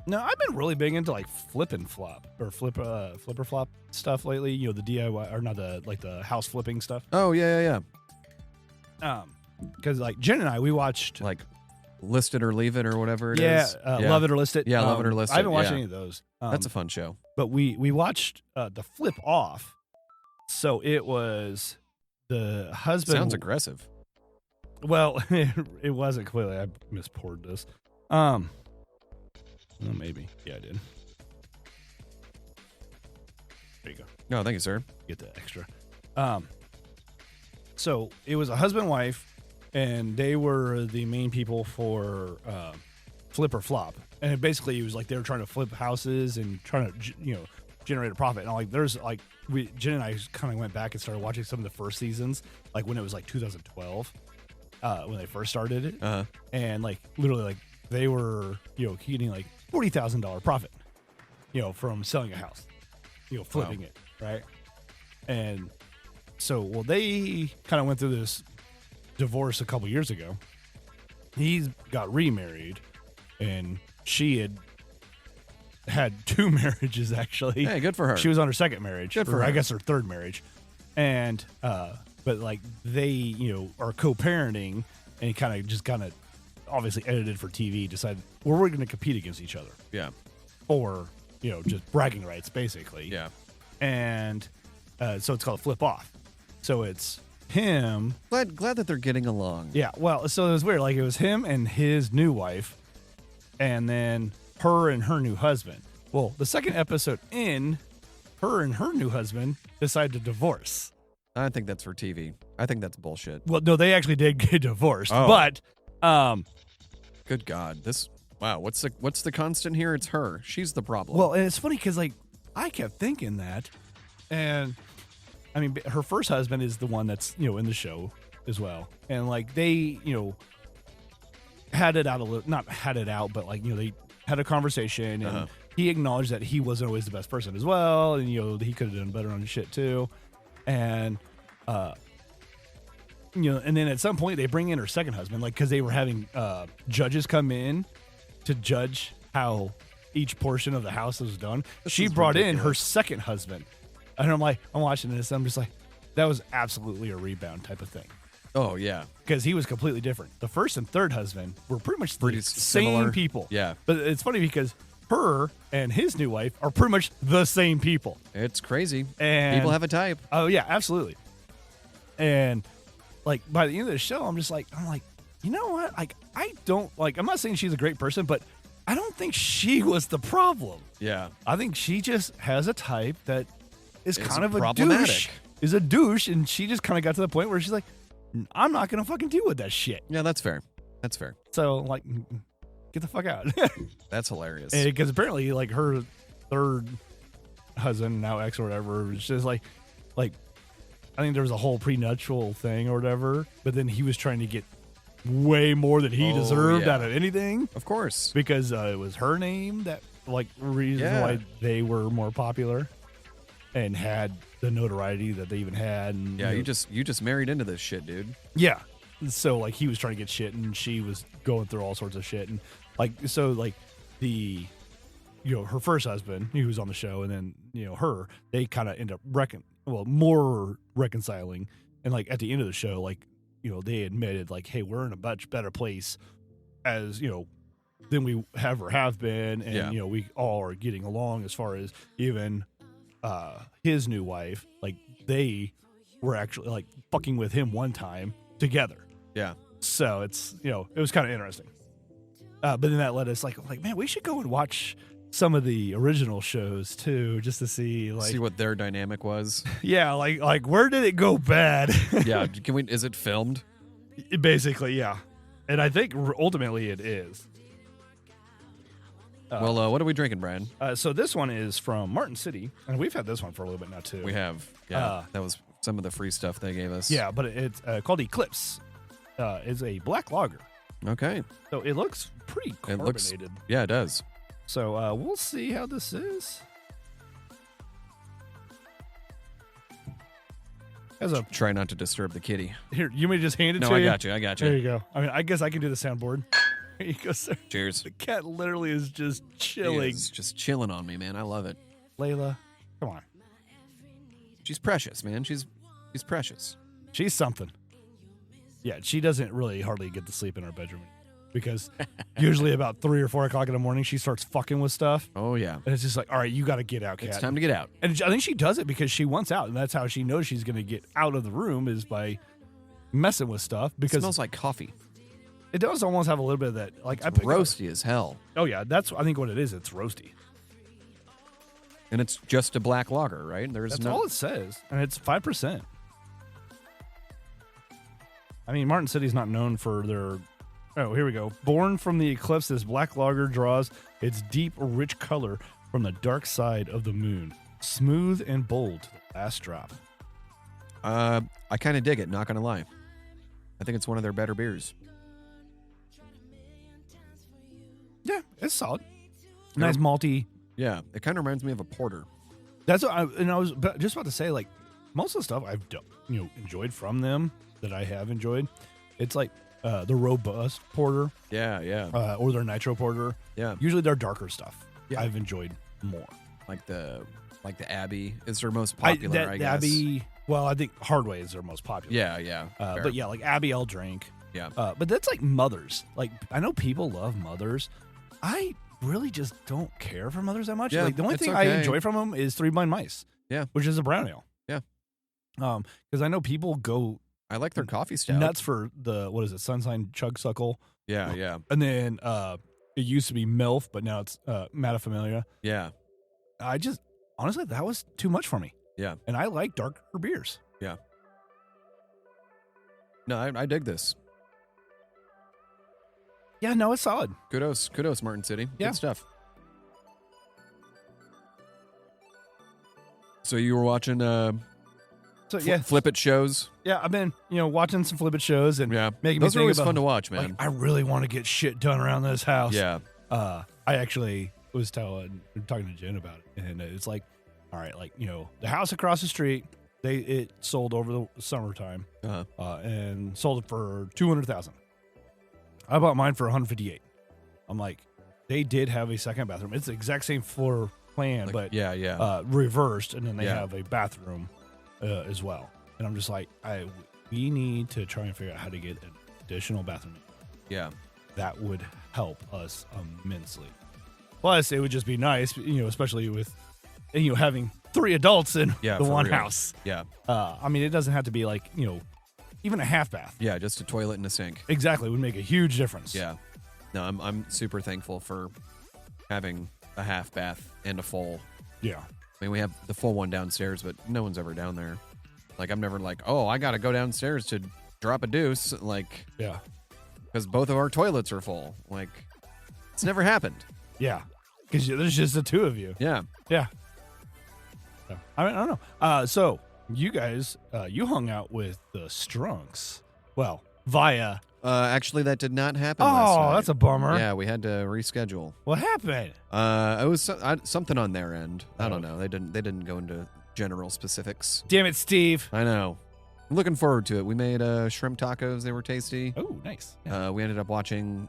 No, I've been really big into like flip and flop or flipper flop stuff lately. The DIY or not the house flipping stuff. Oh yeah. Because like Jen and I, we watched like List It or Leave It or whatever it is. Love It or List It. Yeah, Love It or List It. I haven't watched any of those. That's a fun show. But we watched the Flip Off. So it was the husband. Sounds aggressive. Well, it wasn't clearly. I mispoured this. Well, maybe. Yeah, I did. There you go. No, thank you, sir. Get the extra. So it was a husband and wife, and they were the main people for Flip or Flop. And basically, it was like they were trying to flip houses and trying to, generate a profit. And like, there's like, Jen and I kind of went back and started watching some of the first seasons, like when it was like 2012, when they first started it. Uh-huh. And like, literally, like they were, getting like $40,000 profit, from selling a house, flipping it, right? And so, well, they kind of went through this divorce a couple years ago. He got remarried, and she had 2 marriages, actually. Hey, good for her. She was on her second marriage. Good for her. I guess her third marriage. And but like they are co-parenting, and kind of obviously edited for TV. Decided we're going to compete against each other. Yeah. Or just bragging rights basically. Yeah. And so it's called Flip Off. So it's him. Glad that they're getting along. Yeah. Well, so it was weird. Like it was him and his new wife, and then her and her new husband. Well, the second episode in, her and her new husband decide to divorce. I think that's for TV. I think that's bullshit. Well, no, they actually did get divorced, Oh. but Good God, wow. What's the constant here? It's her. She's the problem. well, and it's funny because like I kept thinking that, and I mean, her first husband is the one that's in the show as well, and like they had it out a little, not had it out, but like they had a conversation, and he acknowledged that he wasn't always the best person as well, and he could have done better on his shit too, and and then at some point they bring in her second husband, like because they were having judges come in to judge how each portion of the house was done. She brought in her second husband, and I'm watching this, and I'm just like, that was absolutely a rebound type of thing. Oh yeah, because he was completely different. The first and third husband were pretty much the similar same people. Yeah, but it's funny because her and his new wife are pretty much the same people. It's crazy. And people have a type. Oh yeah, absolutely. And like by the end of the show, I'm like, you know what? Like I don't like. I'm not saying she's a great person, but I don't think she was the problem. Yeah, I think she just has a type that is kind of problematic. Is a douche, and she just kind of got to the point where she's like, I'm not gonna fucking deal with that shit. Yeah, that's fair. That's fair. So like, get the fuck out. That's hilarious. Because apparently, like her third husband, now ex or whatever, was just like I think there was a whole prenuptial thing or whatever. But then he was trying to get way more than he deserved out of anything. Of course, because it was her name that reason why they were more popular and had the notoriety that they even had. And, you just married into this shit, dude. Yeah. So like he was trying to get shit, and she was going through all sorts of shit, and the her first husband, he was on the show, and then her, they kind of end up more reconciling, and like at the end of the show, like they admitted like, hey, we're in a much better place as than we have been, and we all are getting along as far as even his new wife, like they were actually like fucking with him one time together. Yeah. So it's it was kind of interesting. But then that led us like man, we should go and watch some of the original shows too, just to see what their dynamic was. Yeah, like where did it go bad? Yeah, is it filmed? Basically, yeah. And I think ultimately it is. Well, what are we drinking, Brian? So this one is from Martin City, and we've had this one for a little bit now too. We have. Yeah, that was some of the free stuff they gave us. Yeah, but it's called Eclipse. It's a black lager. Okay. So it looks pretty carbonated. Yeah, it does. So we'll see how this is. Try not to disturb the kitty. Here, you may just hand it to you? you? No, I got you. There you go. I mean, I guess I can do the soundboard. Here you go, sir. Cheers. The cat literally is just chilling. She's just chilling on me, man. I love it. Layla, come on. She's precious, man. She's precious. She's something. Yeah, she doesn't really hardly get to sleep in her bedroom because usually about 3 or 4 o'clock in the morning, she starts fucking with stuff. Oh, yeah. And it's just like, all right, you got to get out, cat. It's time to get out. And I think she does it because she wants out, and that's how she knows she's going to get out of the room is by messing with stuff. Because it smells like coffee. It does almost have a little bit of that. Like it's roasty as hell. Oh, yeah. That's, I think, what it is. It's roasty. And it's just a black lager, right? That's all it says. And it's 5%. I mean, Martin City's not known for their... Oh, here we go. Born from the Eclipse, this black lager draws its deep, rich color from the dark side of the moon. Smooth and bold to the last drop. I kind of dig it, not going to lie. I think it's one of their better beers. Yeah, it's solid. Nice malty. Yeah, it kind of reminds me of a porter. That's what I was just about to say. Like most of the stuff I've enjoyed from them that I have enjoyed, it's like the robust porter. Yeah. Or their nitro porter. Yeah. Usually their darker stuff. Yeah. I've enjoyed more. Like the Abbey is their most popular. I guess. The Abbey Well, I think Hardway is their most popular. Yeah. Fair. But yeah, like Abiel Drink. Yeah. But that's like Mothers. Like, I know people love Mothers. I really just don't care for Mothers that much. Yeah, Like, the only it's thing I okay. enjoy from them is Three Blind Mice. Yeah. Which is a brown ale. Yeah. Because I know people go I like their coffee stout. nuts for the, what is it, Sunshine Chug Suckle. Yeah. And then it used to be MILF, but now it's Matafamilia. Yeah. I just, honestly, that was too much for me. Yeah. And I like darker beers. Yeah. No, I dig this. Yeah, no, it's solid. Kudos, Martin City. Yeah. Good stuff. So you were watching So yeah, Flip It shows? yeah, I've been watching some Flip It shows and Yeah. making me Those are think always about, fun to watch, man. like, I really want to get shit done around this house. Yeah. I actually was talking to Jen about it, and it's like, all right, like, the house across the street, it sold over the summertime, and sold it for $200,000. I bought mine for $158,000. I'm like, they did have a second bathroom. It's the exact same floor plan, Like, but yeah. reversed, and then they Yeah. have a bathroom as well. And I'm just like, we need to try and figure out how to get an additional bathroom. Yeah. That would help us immensely. Plus, it would just be nice, especially with having 3 adults in Yeah, the for one real. house. Yeah. I mean, it doesn't have to be like even a half bath. Yeah, just a toilet and a sink. Exactly, would make a huge difference. Yeah. No, I'm super thankful for having a half bath and a full. Yeah. I mean, we have the full one downstairs, but no one's ever down there. Like, I'm never like, oh, I got to go downstairs to drop a deuce. Like, Yeah. because both of our toilets are full. Like, it's never happened. Yeah. Because there's just the 2 of you. Yeah. Yeah. So, I mean, I don't know. So you guys, you hung out with the Strunks. Well, via. Actually, that did not happen last night. Oh, that's a bummer. Yeah, we had to reschedule. What happened? It was something on their end. I don't know. They didn't go into general specifics. Damn it, Steve. I know. I'm looking forward to it. We made shrimp tacos. They were tasty. Oh, nice. Yeah. We ended up watching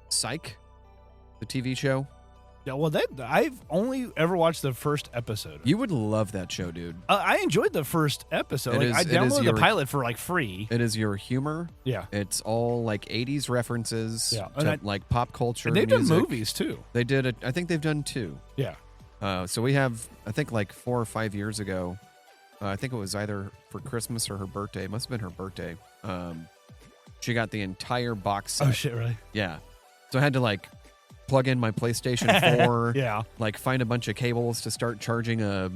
Psych, the TV show. Yeah, well, I've only ever watched the first episode. You would love that show, dude. I enjoyed the first episode. It Like, is- I it is downloaded your- the pilot for like free. It is your humor. Yeah. It's all like 80s references Yeah, to and like pop culture. And they've music. done movies too. They did. I think they've done 2. Yeah. So we have, I think like 4 or 5 years ago, I think it was either for Christmas or her birthday. It must have been her birthday. She got the entire box set. Oh shit! Really? Yeah. So I had to like plug in my PlayStation 4. Yeah. Like find a bunch of cables to start charging a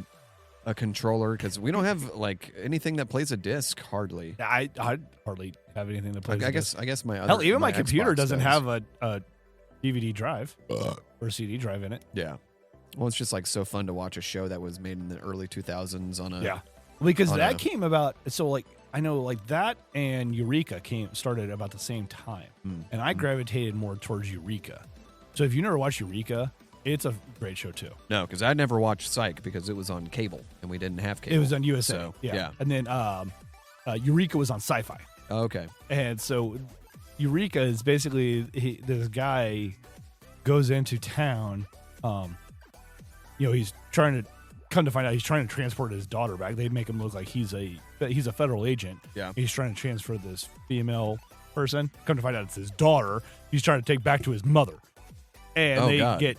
controller because we don't have like anything that plays a disc hardly. I hardly have anything to play. I guess my other, Hell, even my Xbox computer doesn't does. have a DVD drive or CD drive in it. Yeah. Well, it's just like so fun to watch a show that was made in the early 2000s on a Yeah. Because on that a- came about. So like I know like that and Eureka started about the same time, and I gravitated more towards Eureka. So if you never watched Eureka, it's a great show too. No, because I never watched Psych because it was on cable and we didn't have cable. It was on USA. So, yeah. And then Eureka was on Sci-Fi. Okay. And so Eureka is basically this guy goes into town. He's trying to come to find out he's trying to transport his daughter back. They make him look like he's a federal agent. Yeah. He's trying to transfer this female person. Come to find out it's his daughter. He's trying to take back to his mother. And they God. get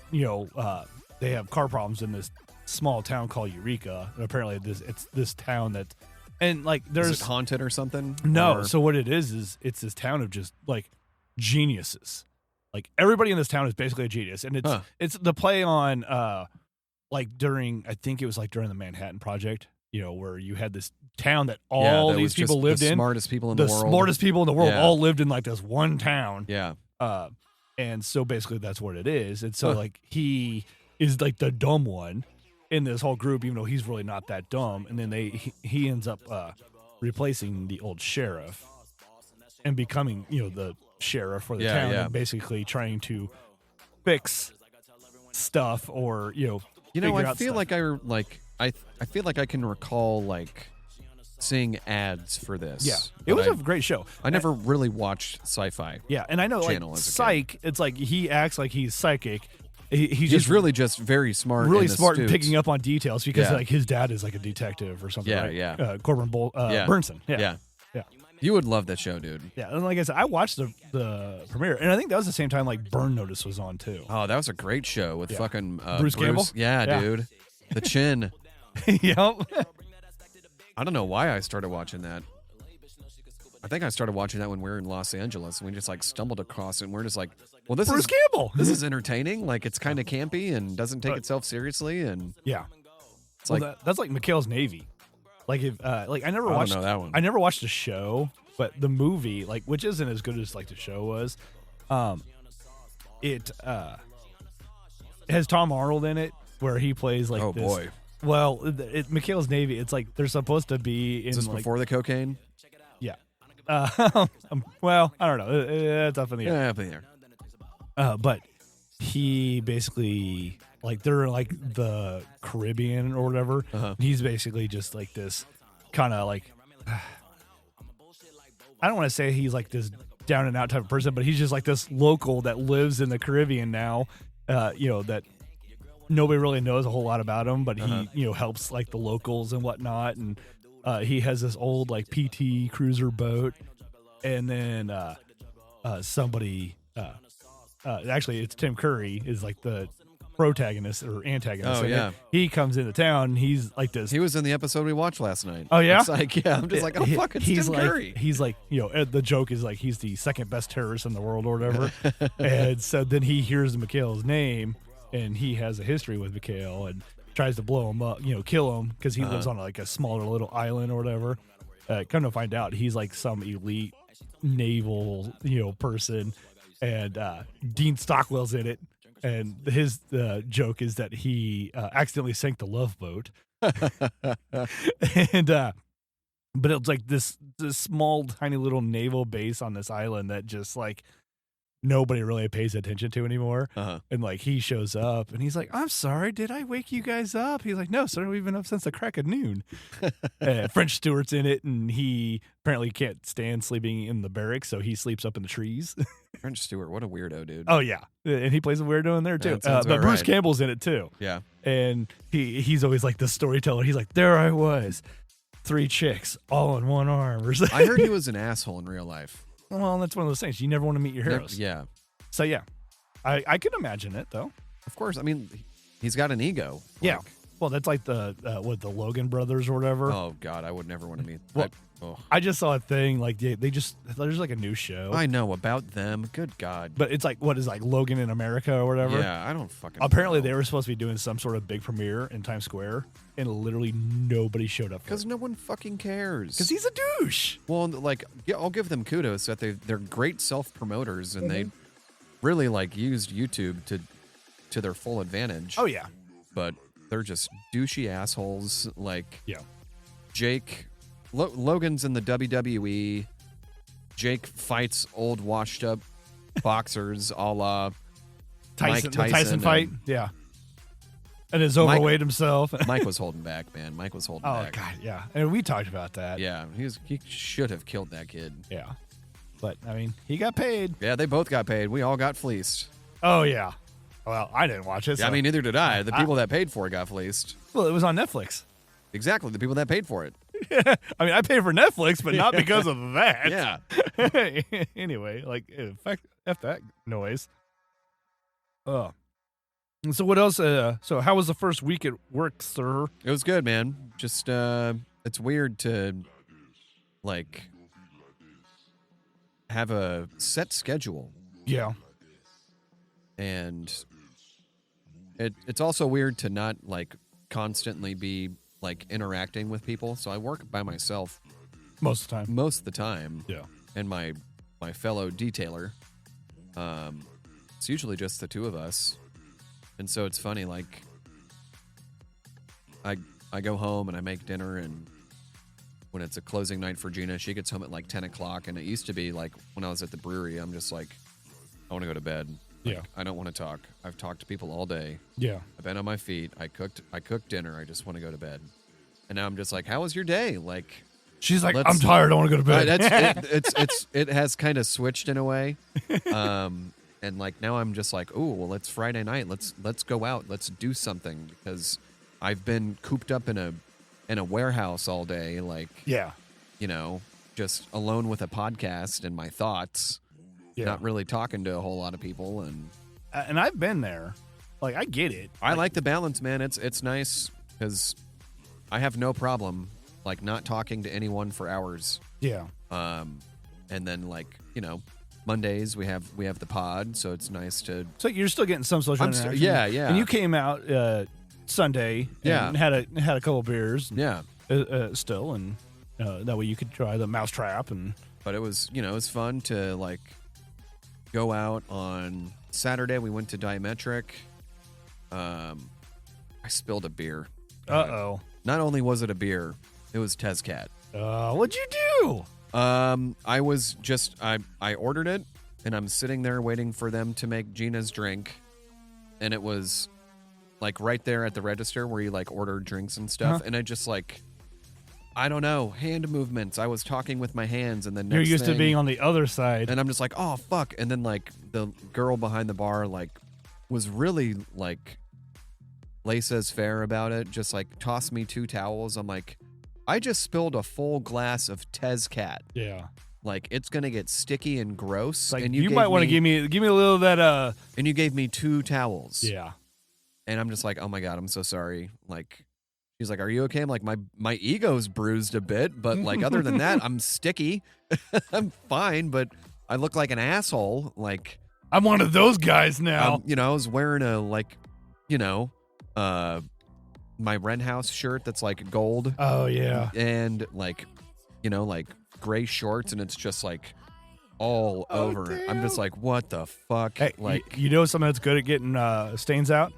they have car problems in this small town called Eureka. And apparently it's this town that, and like there's Is it haunted or something? no. Or- So what it is it's this town of just like geniuses. Like everybody in this town is basically a genius, and it's the play on like during I think it was like during the Manhattan Project, where you had this town that all that these was people just lived the in. smartest people in the world. Smartest people in the world Yeah. all lived in like this one town. Yeah. And so basically that's what it is. And so like he is like the dumb one in this whole group, even though he's really not that dumb. And then he ends up replacing the old sheriff and becoming, the sheriff for the Yeah, town yeah. and basically trying to fix stuff or, I feel like I feel like I can recall like seeing ads for this. Yeah. It was but a great show. I never really watched Sci-Fi. Yeah, and I know like channel as a kid. Psych, it's like he acts like he's psychic, he's just really just very smart, really and smart in astute. picking up on details because Yeah. like his dad is like a detective or something. Yeah, right? yeah. Corbin Burnson. Yeah. You would love that show, dude. Yeah, and like I said, I watched the premiere, and I think that was the same time like Burn Notice was on too. Oh, that was a great show with fucking Bruce Campbell? Yeah, dude. The chin. Yep. I don't know why I started watching that. I think I started watching that when we were in Los Angeles, and we just like stumbled across it, and we're just like, well, this Bruce is Campbell. This is entertaining. Like, it's kind of campy and doesn't take itself seriously, and Yeah. it's Well, like that's like McHale's Navy. Like if like I never I watched don't know that one. I never watched the show, but the movie, like which isn't as good as like the show was, it has Tom Arnold in it where he plays like oh this. boy, Well, McHale's Navy, it's like they're supposed to be in is this like before the cocaine? yeah. Well, I don't know. It's up in the air. Yeah, up in there. But he basically like they're in like the Caribbean or whatever. He's basically just like this kind of like I don't want to say he's like this down and out type of person, but he's just like this local that lives in the Caribbean now. That nobody really knows a whole lot about him, but he helps like the locals and whatnot. And he has this old like PT cruiser boat, and then somebody. Actually, it's Tim Curry is like the protagonist or antagonist. Oh, So yeah. he comes into town. And he's like this. He was in the episode we watched last night. Oh, yeah? It's like, yeah, I'm just like, oh fuck, it's he's Tim like, Curry. He's like, the joke is like he's the second best terrorist in the world or whatever. And so then he hears McHale's name, and he has a history with McHale and tries to blow him up, kill him because he lives on like a smaller little island or whatever. Come to find out, he's like some elite naval, person, and Dean Stockwell's in it. And his joke is that he accidentally sank the Love Boat, and but it's like this small, tiny little naval base on this island that just like nobody really pays attention to anymore. And like he shows up and he's like, "I'm sorry, did I wake you guys up?" He's like, "No, sir, we've been up since the crack of noon." French Stewart's in it, and he apparently can't stand sleeping in the barracks, so he sleeps up in the trees. French Stewart, what a weirdo, dude. Oh yeah, and he plays a weirdo in there too. That sounds But about Bruce right. Campbell's in it too. Yeah. And he's always like the storyteller. He's like, "There I was, 3 chicks all in one arm." Or something. I heard he was an asshole in real life. Well, that's one of those things. You never want to meet your heroes. Yeah. So yeah, I can imagine it though. Of course. I mean, he's got an ego. Yeah. Like, Well, that's like the the Logan brothers or whatever. oh God, I would never want to meet. Well, oh. I just saw a thing like they just there's like a new show, I know about them. Good God. but it's like what is like Logan in America or whatever. Yeah, I don't fucking. Apparently, know. they were supposed to be doing some sort of big premiere in Times Square, and literally nobody showed up. Because no one fucking cares. Because he's a douche. Well, like, yeah, I'll give them kudos that they're great self promoters, and Mm-hmm. they really like used YouTube to their full advantage. Oh yeah, But they're just douchey assholes. Like yeah. Jake, Logan's in the WWE. Jake fights old washed up boxers, a la Tyson, Mike the Tyson and- fight. Yeah, and is overweight himself. Mike was holding back, man. Mike was holding Oh back. god, yeah. And we talked about that. Yeah, he should have killed that kid. Yeah. But I mean, he got paid. Yeah, they both got paid. We all got fleeced. Oh yeah. Well, I didn't watch it. Yeah, I so- mean, neither did I. The people that paid for it got fleeced. well, it was on Netflix. Exactly, the people that paid for it. I mean, I pay for Netflix, but not because of that. Yeah. Anyway, like, F that noise. And so what else? So how was the first week at work, sir? It was good, man. Just, it's weird to, like, have a set schedule. Yeah. And it's also weird to not, like, constantly be, like, interacting with people. So I work by myself Most of the time. most of the time. Yeah. And my fellow detailer. It's usually just the two of us. And so it's funny, like, I go home and I make dinner, and when it's a closing night for Gina, she gets home at like 10 o'clock. And it used to be like when I was at the brewery, I'm just like, I want to go to bed. Like, Yeah. I don't want to talk. I've talked to people all day. Yeah. I've been on my feet. I cooked dinner. I just want to go to bed. And now I'm just like, how was your day? Like, She's like, Let's- I'm tired. I want to go to bed. it has kind of switched in a way. And like now I'm just like, oh well, it's Friday night. Let's go out. Let's do something because I've been cooped up in a warehouse all day, like just alone with a podcast and my thoughts, not really talking to a whole lot of people. And I've been there. Like, I get it. I like the balance, man. It's nice because I have no problem like not talking to anyone for hours. Yeah. And then like, Mondays we have the pod, so it's nice to. So you're still getting some social interaction. Yeah. And you came out Sunday and had a couple beers. Still, and that way you could try the mousetrap and. But it was it was fun to like go out on Saturday. We went to Diametric. I spilled a beer. Uh-oh. Not only was it a beer, it was Tezcat. What'd you do? I was just I ordered it and I'm sitting there waiting for them to make Gina's drink, and it was like right there at the register where you like order drinks and stuff, and I just like I don't know, hand movements. I was talking with my hands, and then you're used to being on the other side, and I'm just like, oh fuck, and then like the girl behind the bar like was really like laissez-faire about it, just like tossed me 2 towels. I'm like, I just spilled a full glass of Tezcat. Yeah. Like, it's going to get sticky and gross. Like, and you might want to give me a little of that. And you gave me 2 towels. Yeah. And I'm just like, oh my God, I'm so sorry. Like, she's like, are you okay? I'm like, my ego's bruised a bit, but like, other than that, I'm sticky. I'm fine, but I look like an asshole. Like, I'm one of those guys now. I was wearing a, like, my rent house shirt that's like gold. Oh yeah. And like, like gray shorts, and it's just like all over. Damn. I'm just like, what the fuck? Hey, like, you know something that's good at getting stains out?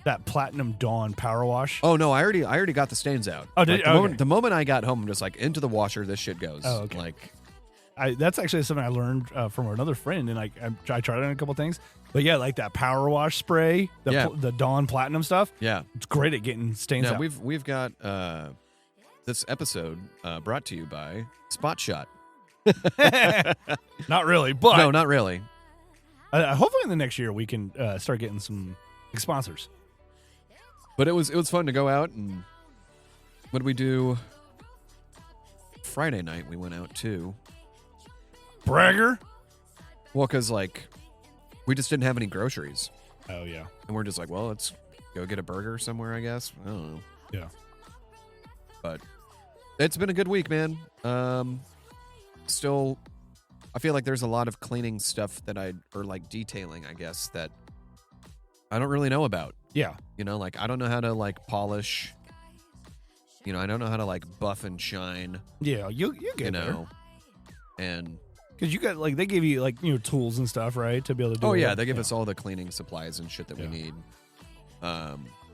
That Platinum Dawn power wash. Oh no, I already got the stains out. Oh, did like, the moment I got home, I'm just like, into the washer, this shit goes. Oh, okay. Like, that's actually something I learned from another friend, and I tried it on a couple things. But yeah, like that power wash spray, the Dawn Platinum stuff. Yeah, it's great at getting stains out. We've got this episode brought to you by Spot Shot. Not really, but no, not really. Hopefully, in the next year we can start getting some sponsors. But it was fun to go out, and what did we do? Friday night we went out too. Bragger. Well, because like we just didn't have any groceries. Oh yeah. And we're just like, well, let's go get a burger somewhere, I guess. I don't know. Yeah. But it's been a good week, man. Still, I feel like there's a lot of cleaning stuff or like detailing, I guess, that I don't really know about. Yeah. Like I don't know how to like polish. I don't know how to like buff and shine. Yeah, you get there. And because you got like they give you like tools and stuff, right, to be able to do. Oh yeah, they give us all the cleaning supplies and shit that we need.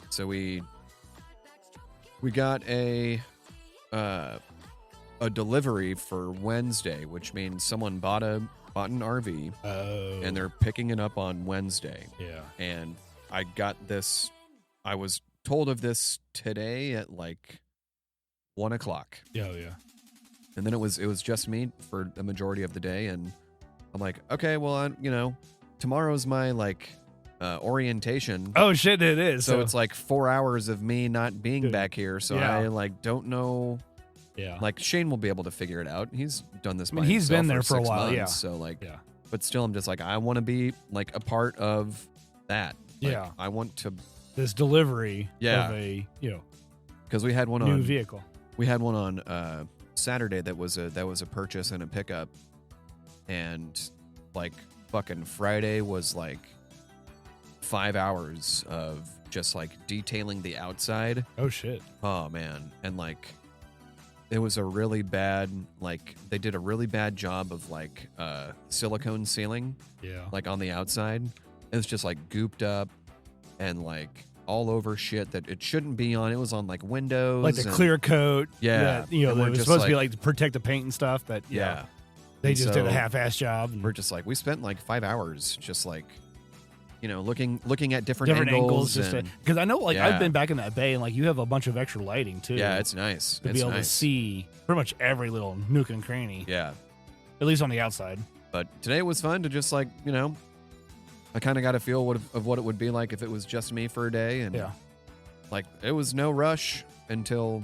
So we got a delivery for Wednesday, which means someone bought an RV. Oh. And they're picking it up on Wednesday. Yeah. And I got this. I was told of this today at like 1:00. Yeah, yeah. And then it was just me for the majority of the day, and I'm like, okay, well, tomorrow's my like orientation. Oh shit, it is. So it's like 4 hours of me not being Dude. back here. So Yeah. I like don't know. Yeah. Like Shane will be able to figure it out. He's done this. He's been there for for a 6 while. months, Yeah. So like, yeah. But still, I'm just like, I want to be like a part of that. Like, Yeah. I want to. This delivery. Yeah. Of a Because we had one new on vehicle. We had one on Saturday that was a purchase and a pickup, and like fucking Friday was like 5 hours of just like detailing the outside. Oh shit. Oh man. And like it was a really bad, like they did a really bad job of like silicone sealing. Yeah. Like on the outside. It was just like gooped up and like all over shit that it shouldn't be on. It was on like windows. Like the clear coat. Yeah. That, that was supposed to be like to protect the paint and stuff. That yeah. They just did a half-ass job. We're just like, we spent like 5 hours just like, looking at different angles. Because I know like I've been back in that bay and like you have a bunch of extra lighting too. Yeah, it's nice. To be able to see pretty much every little nook and cranny. Yeah. At least on the outside. But today was fun to just like, I kind of got a feel of what it would be like if it was just me for a day. And like, it was no rush until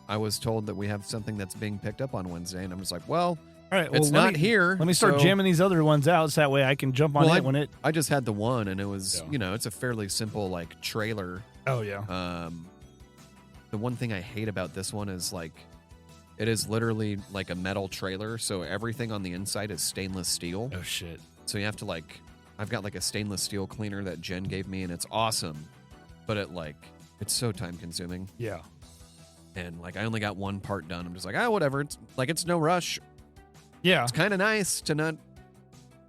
I was told that we have something that's being picked up on Wednesday. And I'm just like, well, all right, it's not here. Let me start jamming these other ones out so that way I can jump on it when it... I just had the one, and it was, it's a fairly simple, like, trailer. Oh, yeah. The one thing I hate about this one is, like, it is literally like a metal trailer, so everything on the inside is stainless steel. Oh, shit. So you have to, like... I've got, like, a stainless steel cleaner that Jen gave me, and it's awesome. But it's so time-consuming. Yeah. And, like, I only got one part done. I'm just like, whatever. It's no rush. Yeah. It's kind of nice to not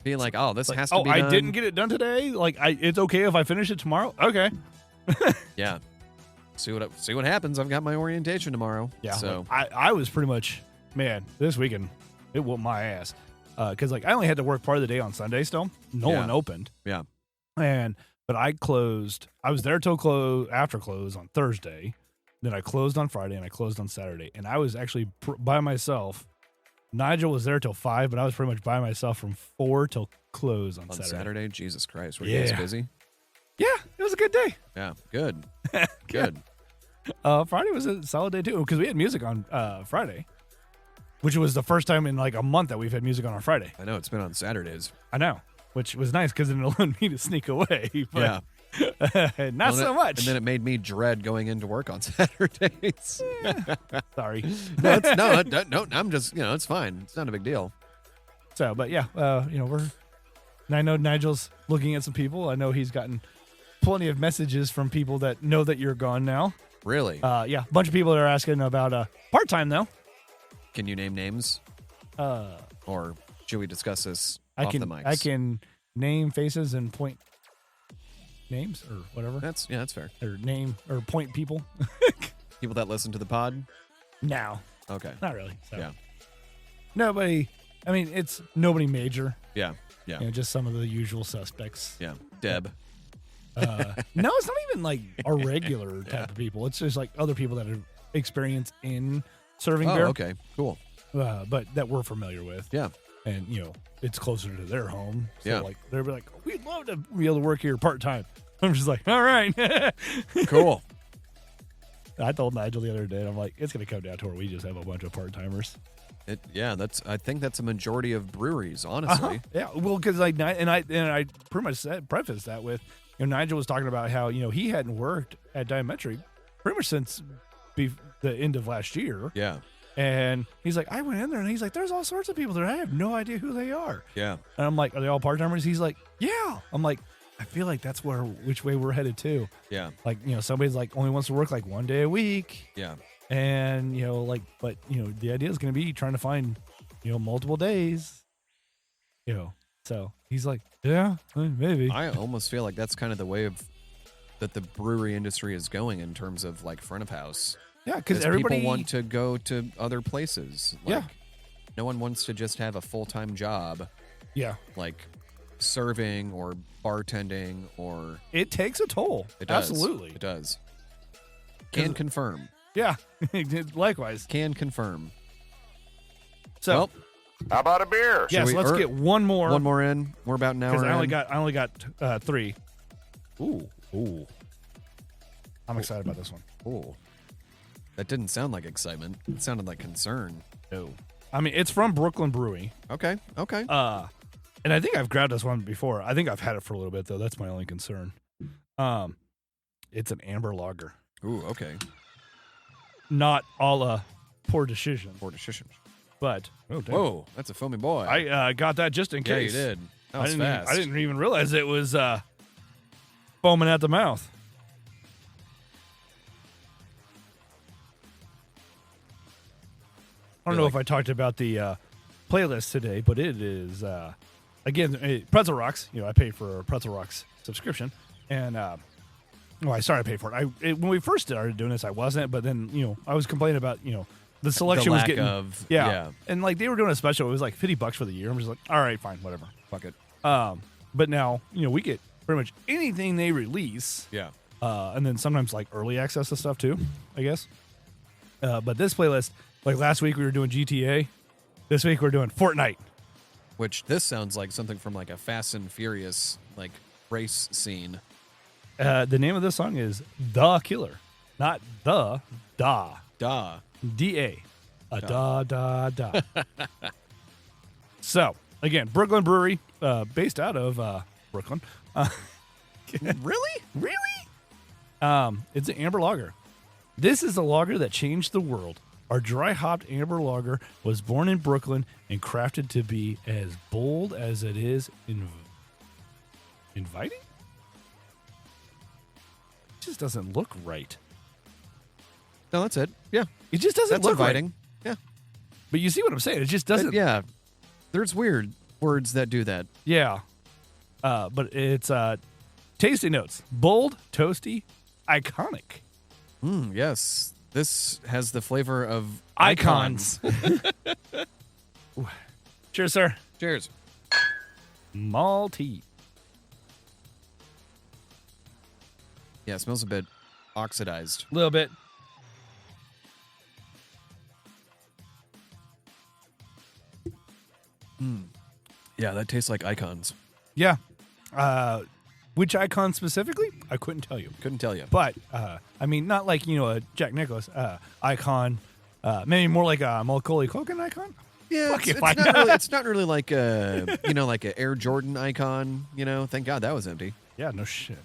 be like, this has to be done. I didn't get it done today. Like, it's okay if I finish it tomorrow. Okay. Yeah. See what happens. I've got my orientation tomorrow. Yeah. So I was pretty much, man, this weekend, it whooped my ass. Because, like, I only had to work part of the day on Sunday still. No one opened. Yeah. But I closed. I was there till after close on Thursday. Then I closed on Friday and I closed on Saturday. And I was actually by myself. Nigel was there till 5, but I was pretty much by myself from 4 till close on Saturday. Jesus Christ. Were you guys busy? Yeah, it was a good day. Yeah, good. Good. Friday was a solid day, too, because we had music on Friday, which was the first time in like a month that we've had music on Friday. I know, it's been on Saturdays. I know, which was nice because it allowed me to sneak away. But not so much. And then it made me dread going into work on Saturdays. Sorry. No, I'm just, it's fine. It's not a big deal. So, but yeah, I know Nigel's looking at some people. I know he's gotten plenty of messages from people that know that you're gone now. Really? Yeah, a bunch of people that are asking about part-time, though. Can you name names? Or should we discuss this off the mics? I can name faces and point names or whatever. That's fair. Or name or point people. People that listen to the pod? No. Okay. Not really. So. Yeah. Nobody. I mean, it's nobody major. Yeah. Yeah. Just some of the usual suspects. Yeah. Deb. No, it's not even like a regular type of people. It's just like other people that have experience in serving beer. Okay. Cool. But that we're familiar with. Yeah. And, it's closer to their home. So, yeah. They'll be like, we'd love to be able to work here part-time. I'm just like, all right. Cool. I told Nigel the other day, and I'm like, it's going to come down to where we just have a bunch of part-timers. I think that's a majority of breweries, honestly. Yeah, well, because I pretty much prefaced that with, Nigel was talking about how, he hadn't worked at Diametric pretty much since the end of last year. Yeah. And he's like, I went in there, and he's like, there's all sorts of people there. I have no idea who they are. Yeah. And I'm like, are they all part-timers? He's like, yeah. I'm like, I feel like that's which way we're headed to. Yeah. Like, somebody's like only wants to work like one day a week. Yeah. And, but the idea is going to be trying to find, multiple days, so he's like, yeah, maybe. I almost feel like that's kind of the way that the brewery industry is going in terms of like front of house. Yeah. Because everybody people want to go to other places. Like, no one wants to just have a full-time job. Yeah. Like serving or bartending or. It takes a toll. It does. Absolutely. It does. Can confirm. Yeah. Likewise. Can confirm. So, well, how about a beer? Yes, let's get one more. One more in. We're about an hour in. I only got 3. Ooh. I'm excited about this one. Ooh. That didn't sound like excitement. It sounded like concern. No. I mean, it's from Brooklyn Brewing. Okay. And I think I've grabbed this one before. I think I've had it for a little bit, though. That's my only concern. It's an amber lager. Ooh, okay. Not a la Poor Decision. But whoa, that's a foamy boy. I got that just in case. Yeah, you did. That was fast. I didn't even realize it was foaming at the mouth. I don't know if I talked about the playlist today, but it is again Pretzel Rocks. I pay for a Pretzel Rocks subscription, and I started to pay for it. When we first started doing this, I wasn't, but then I was complaining about the selection was getting and like they were doing a special. It was like $50 for the year. I'm just like, all right, fine, whatever, fuck it. But now we get pretty much anything they release. Yeah. And then sometimes like early access to stuff too, I guess. But this playlist, like last week we were doing GTA. This week we're doing Fortnite. Which this sounds like something from like a Fast and Furious like race scene. The name of this song is The Killer, not the Da. Duh. D-A. Da. So, again, Brooklyn Brewery, based out of Brooklyn. Really? It's an amber lager. This is a lager that changed the world. Our dry hopped amber lager was born in Brooklyn and crafted to be as bold as it is inviting? It just doesn't look right. No, that's it. Yeah. It just doesn't That's look inviting. right. Yeah. But you see what I'm saying? It just doesn't. Yeah. There's weird words that do that. Yeah. But it's tasty notes. Bold, toasty, iconic. Yes. This has the flavor of Icons. Cheers, sir. Cheers. Malty. Yeah, it smells a bit oxidized. A little bit. Yeah, that tastes like icons. Yeah. Which icon specifically? I couldn't tell you. Couldn't tell you. But, I mean, not like, a Jack Nicklaus icon. Maybe more like a Macaulay Culkin icon? Yeah, Fuck it's, if I it's, not know. really, it's not really like a, like an Air Jordan icon. Thank God that was empty. Yeah, no shit.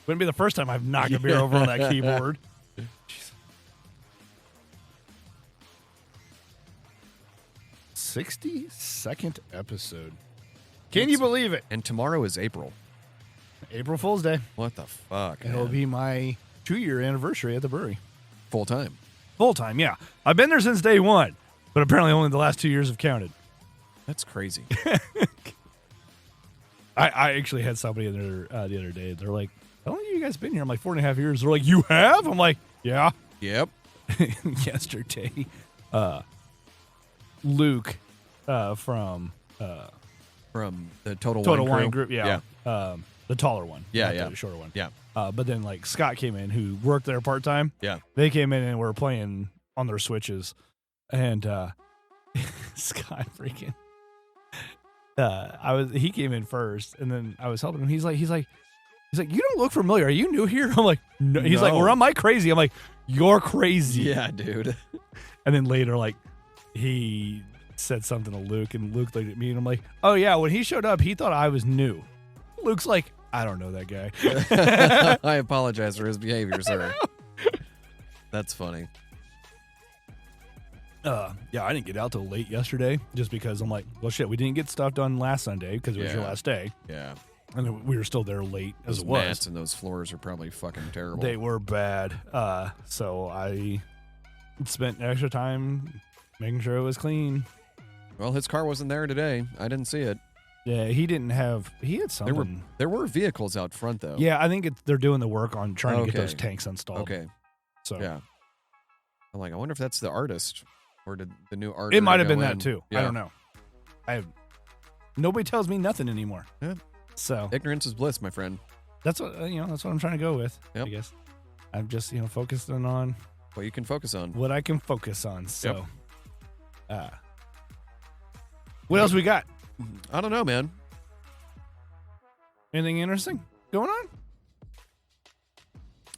Wouldn't be the first time I've knocked a beer over on that keyboard. Jeez. 62nd episode. Can you believe it? And tomorrow is April. April Fool's Day. What the fuck? It'll be my 2-year anniversary at the brewery. Full time. Full time, yeah. I've been there since day one, but apparently only the last 2 years have counted. That's crazy. I actually had somebody in there the other day. They're like, how long have you guys been here? I'm like, 4.5 years. They're like, you have? I'm like, yeah. Yep. Yesterday, Luke from the Total Total Wine Wine Crew. Group, yeah. The taller one. Yeah, not yeah. The shorter one. Yeah. But then, like, Scott came in, who worked there part-time. Yeah. They came in and were playing on their Switches. And Scott freaking... he came in first, and then I was helping him. He's like, you don't look familiar. Are you new here? I'm like, no. He's like, well, am I crazy? I'm like, you're crazy. Yeah, dude. And then later, like, he said something to Luke, and Luke looked at me, and I'm like, oh yeah, when he showed up, he thought I was new. Luke's like, I don't know that guy. I apologize for his behavior, sir. That's funny. Yeah, I didn't get out till late yesterday just because I'm like, well, shit, we didn't get stuff done last Sunday because it was your last day. Yeah. And then we were still there late as Those it was. mats and those floors are probably fucking terrible. They were bad. So I spent extra time making sure it was clean. Well, his car wasn't there today. I didn't see it. Yeah, he had something. There were vehicles out front, though. Yeah, I think they're doing the work on trying to get those Okay. tanks installed. Okay. So Yeah. I'm like, I wonder if that's the artist or did the new artist. it might have been that too. I don't know. Nobody tells me nothing anymore. Yeah. So Ignorance is bliss, my friend. that's what that's what I'm trying to go with. Yep. I guess I'm just focusing on What you can focus on. what I can focus on. So, what else we got? I don't know, man. Anything interesting going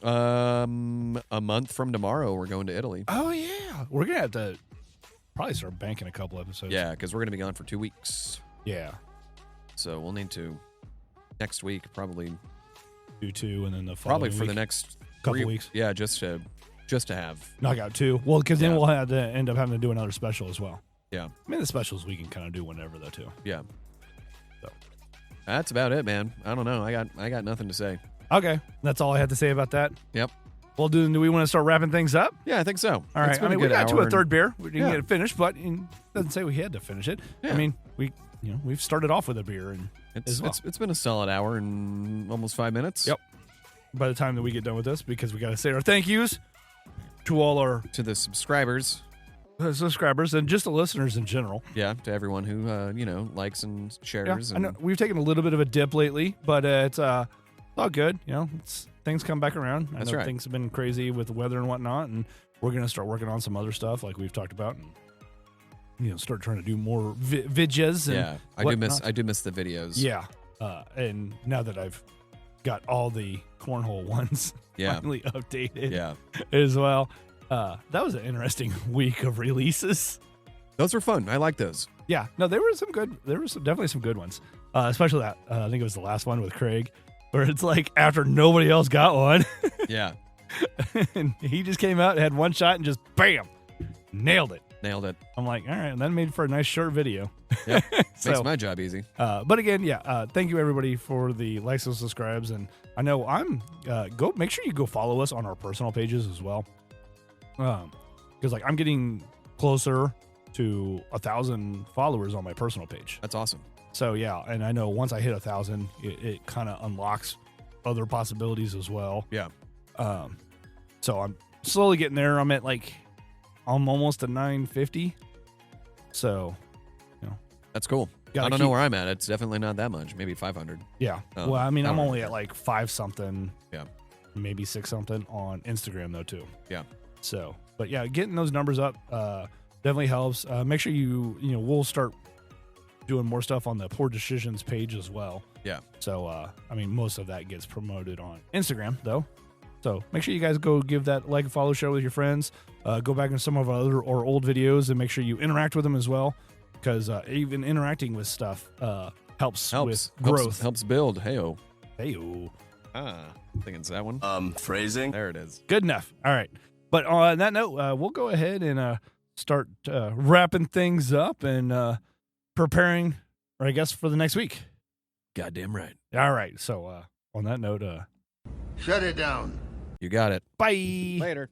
on? A month from tomorrow, we're going to Italy. Oh yeah, we're gonna have to probably start banking a couple episodes. Yeah, because we're going to be gone for 2 weeks. Yeah. So we'll need to next week probably. Do 2 and then the following Probably for week. the next Couple 3 weeks. Yeah, just to have. knock out 2. Well, because then Yeah. we'll have to end up having to do another special as well. Yeah. I mean, the specials we can kind of do whenever though too. Yeah. So. That's about it, man. I don't know. I got nothing to say. Okay, that's all I had to say about that. Yep. Well, do we want to start wrapping things up? Yeah, I think so. All right. It's been I mean, a we good got to hour a and- third beer. We didn't Yeah. get it finished, but it doesn't say we had to finish it. Yeah. I mean, we've started off with a beer, and as well. It's been a solid hour and almost 5 minutes. Yep. By the time that we get done with this, because we got to say our thank yous to all our To the subscribers. subscribers and just the listeners in general. Yeah, to everyone who likes and Yeah, shares. I and know we've taken a little bit of a dip lately, but it's all good. Things come back around. I That's know right. things have been crazy with the weather and whatnot, and we're gonna start working on some other stuff like we've talked about, and start trying to do more vidges. And yeah, I do miss the videos. Yeah, and now that I've got all the cornhole ones Yeah. finally updated Yeah. as well. That was an interesting week of releases. Those were fun. I like those. Yeah, no, there were definitely some good ones. Especially that, I think it was the last one with Craig, where it's like after nobody else got one, Yeah. and he just came out and had one shot and just bam, nailed it. Nailed it. I'm like, all right, that made for a nice short video. Yep. So, Makes my job easy. but again, thank you everybody for the likes and subscribes, and I know go make sure you go follow us on our personal pages as well, because like I'm getting closer to 1,000 followers on my personal page. That's awesome. So yeah, and I know once I hit 1,000, it kind of unlocks other possibilities as well. Yeah. So I'm slowly getting there. I'm almost to 950. So, That's cool. I don't know where I'm at. It's definitely not that much. Maybe 500. Yeah. Well, I mean, I'm only care. at like 5 something. Yeah. Maybe 6 something on Instagram though too. Yeah. So, but yeah, getting those numbers up definitely helps. Make sure we'll start doing more stuff on the Poor Decisions page as well. Yeah. So, I mean, most of that gets promoted on Instagram though. So make sure you guys go give that like and follow show with your friends. Go back in some of our other or old videos and make sure you interact with them as well, because even interacting with stuff helps with growth. Helps build. Heyo. Heyo. I think it's that one. Phrasing. There it is. Good enough. All right. But on that note, we'll go ahead and start wrapping things up and preparing, or I guess, for the next week. Goddamn right. All right. So on that note, Shut it down. You got it. bye. Later.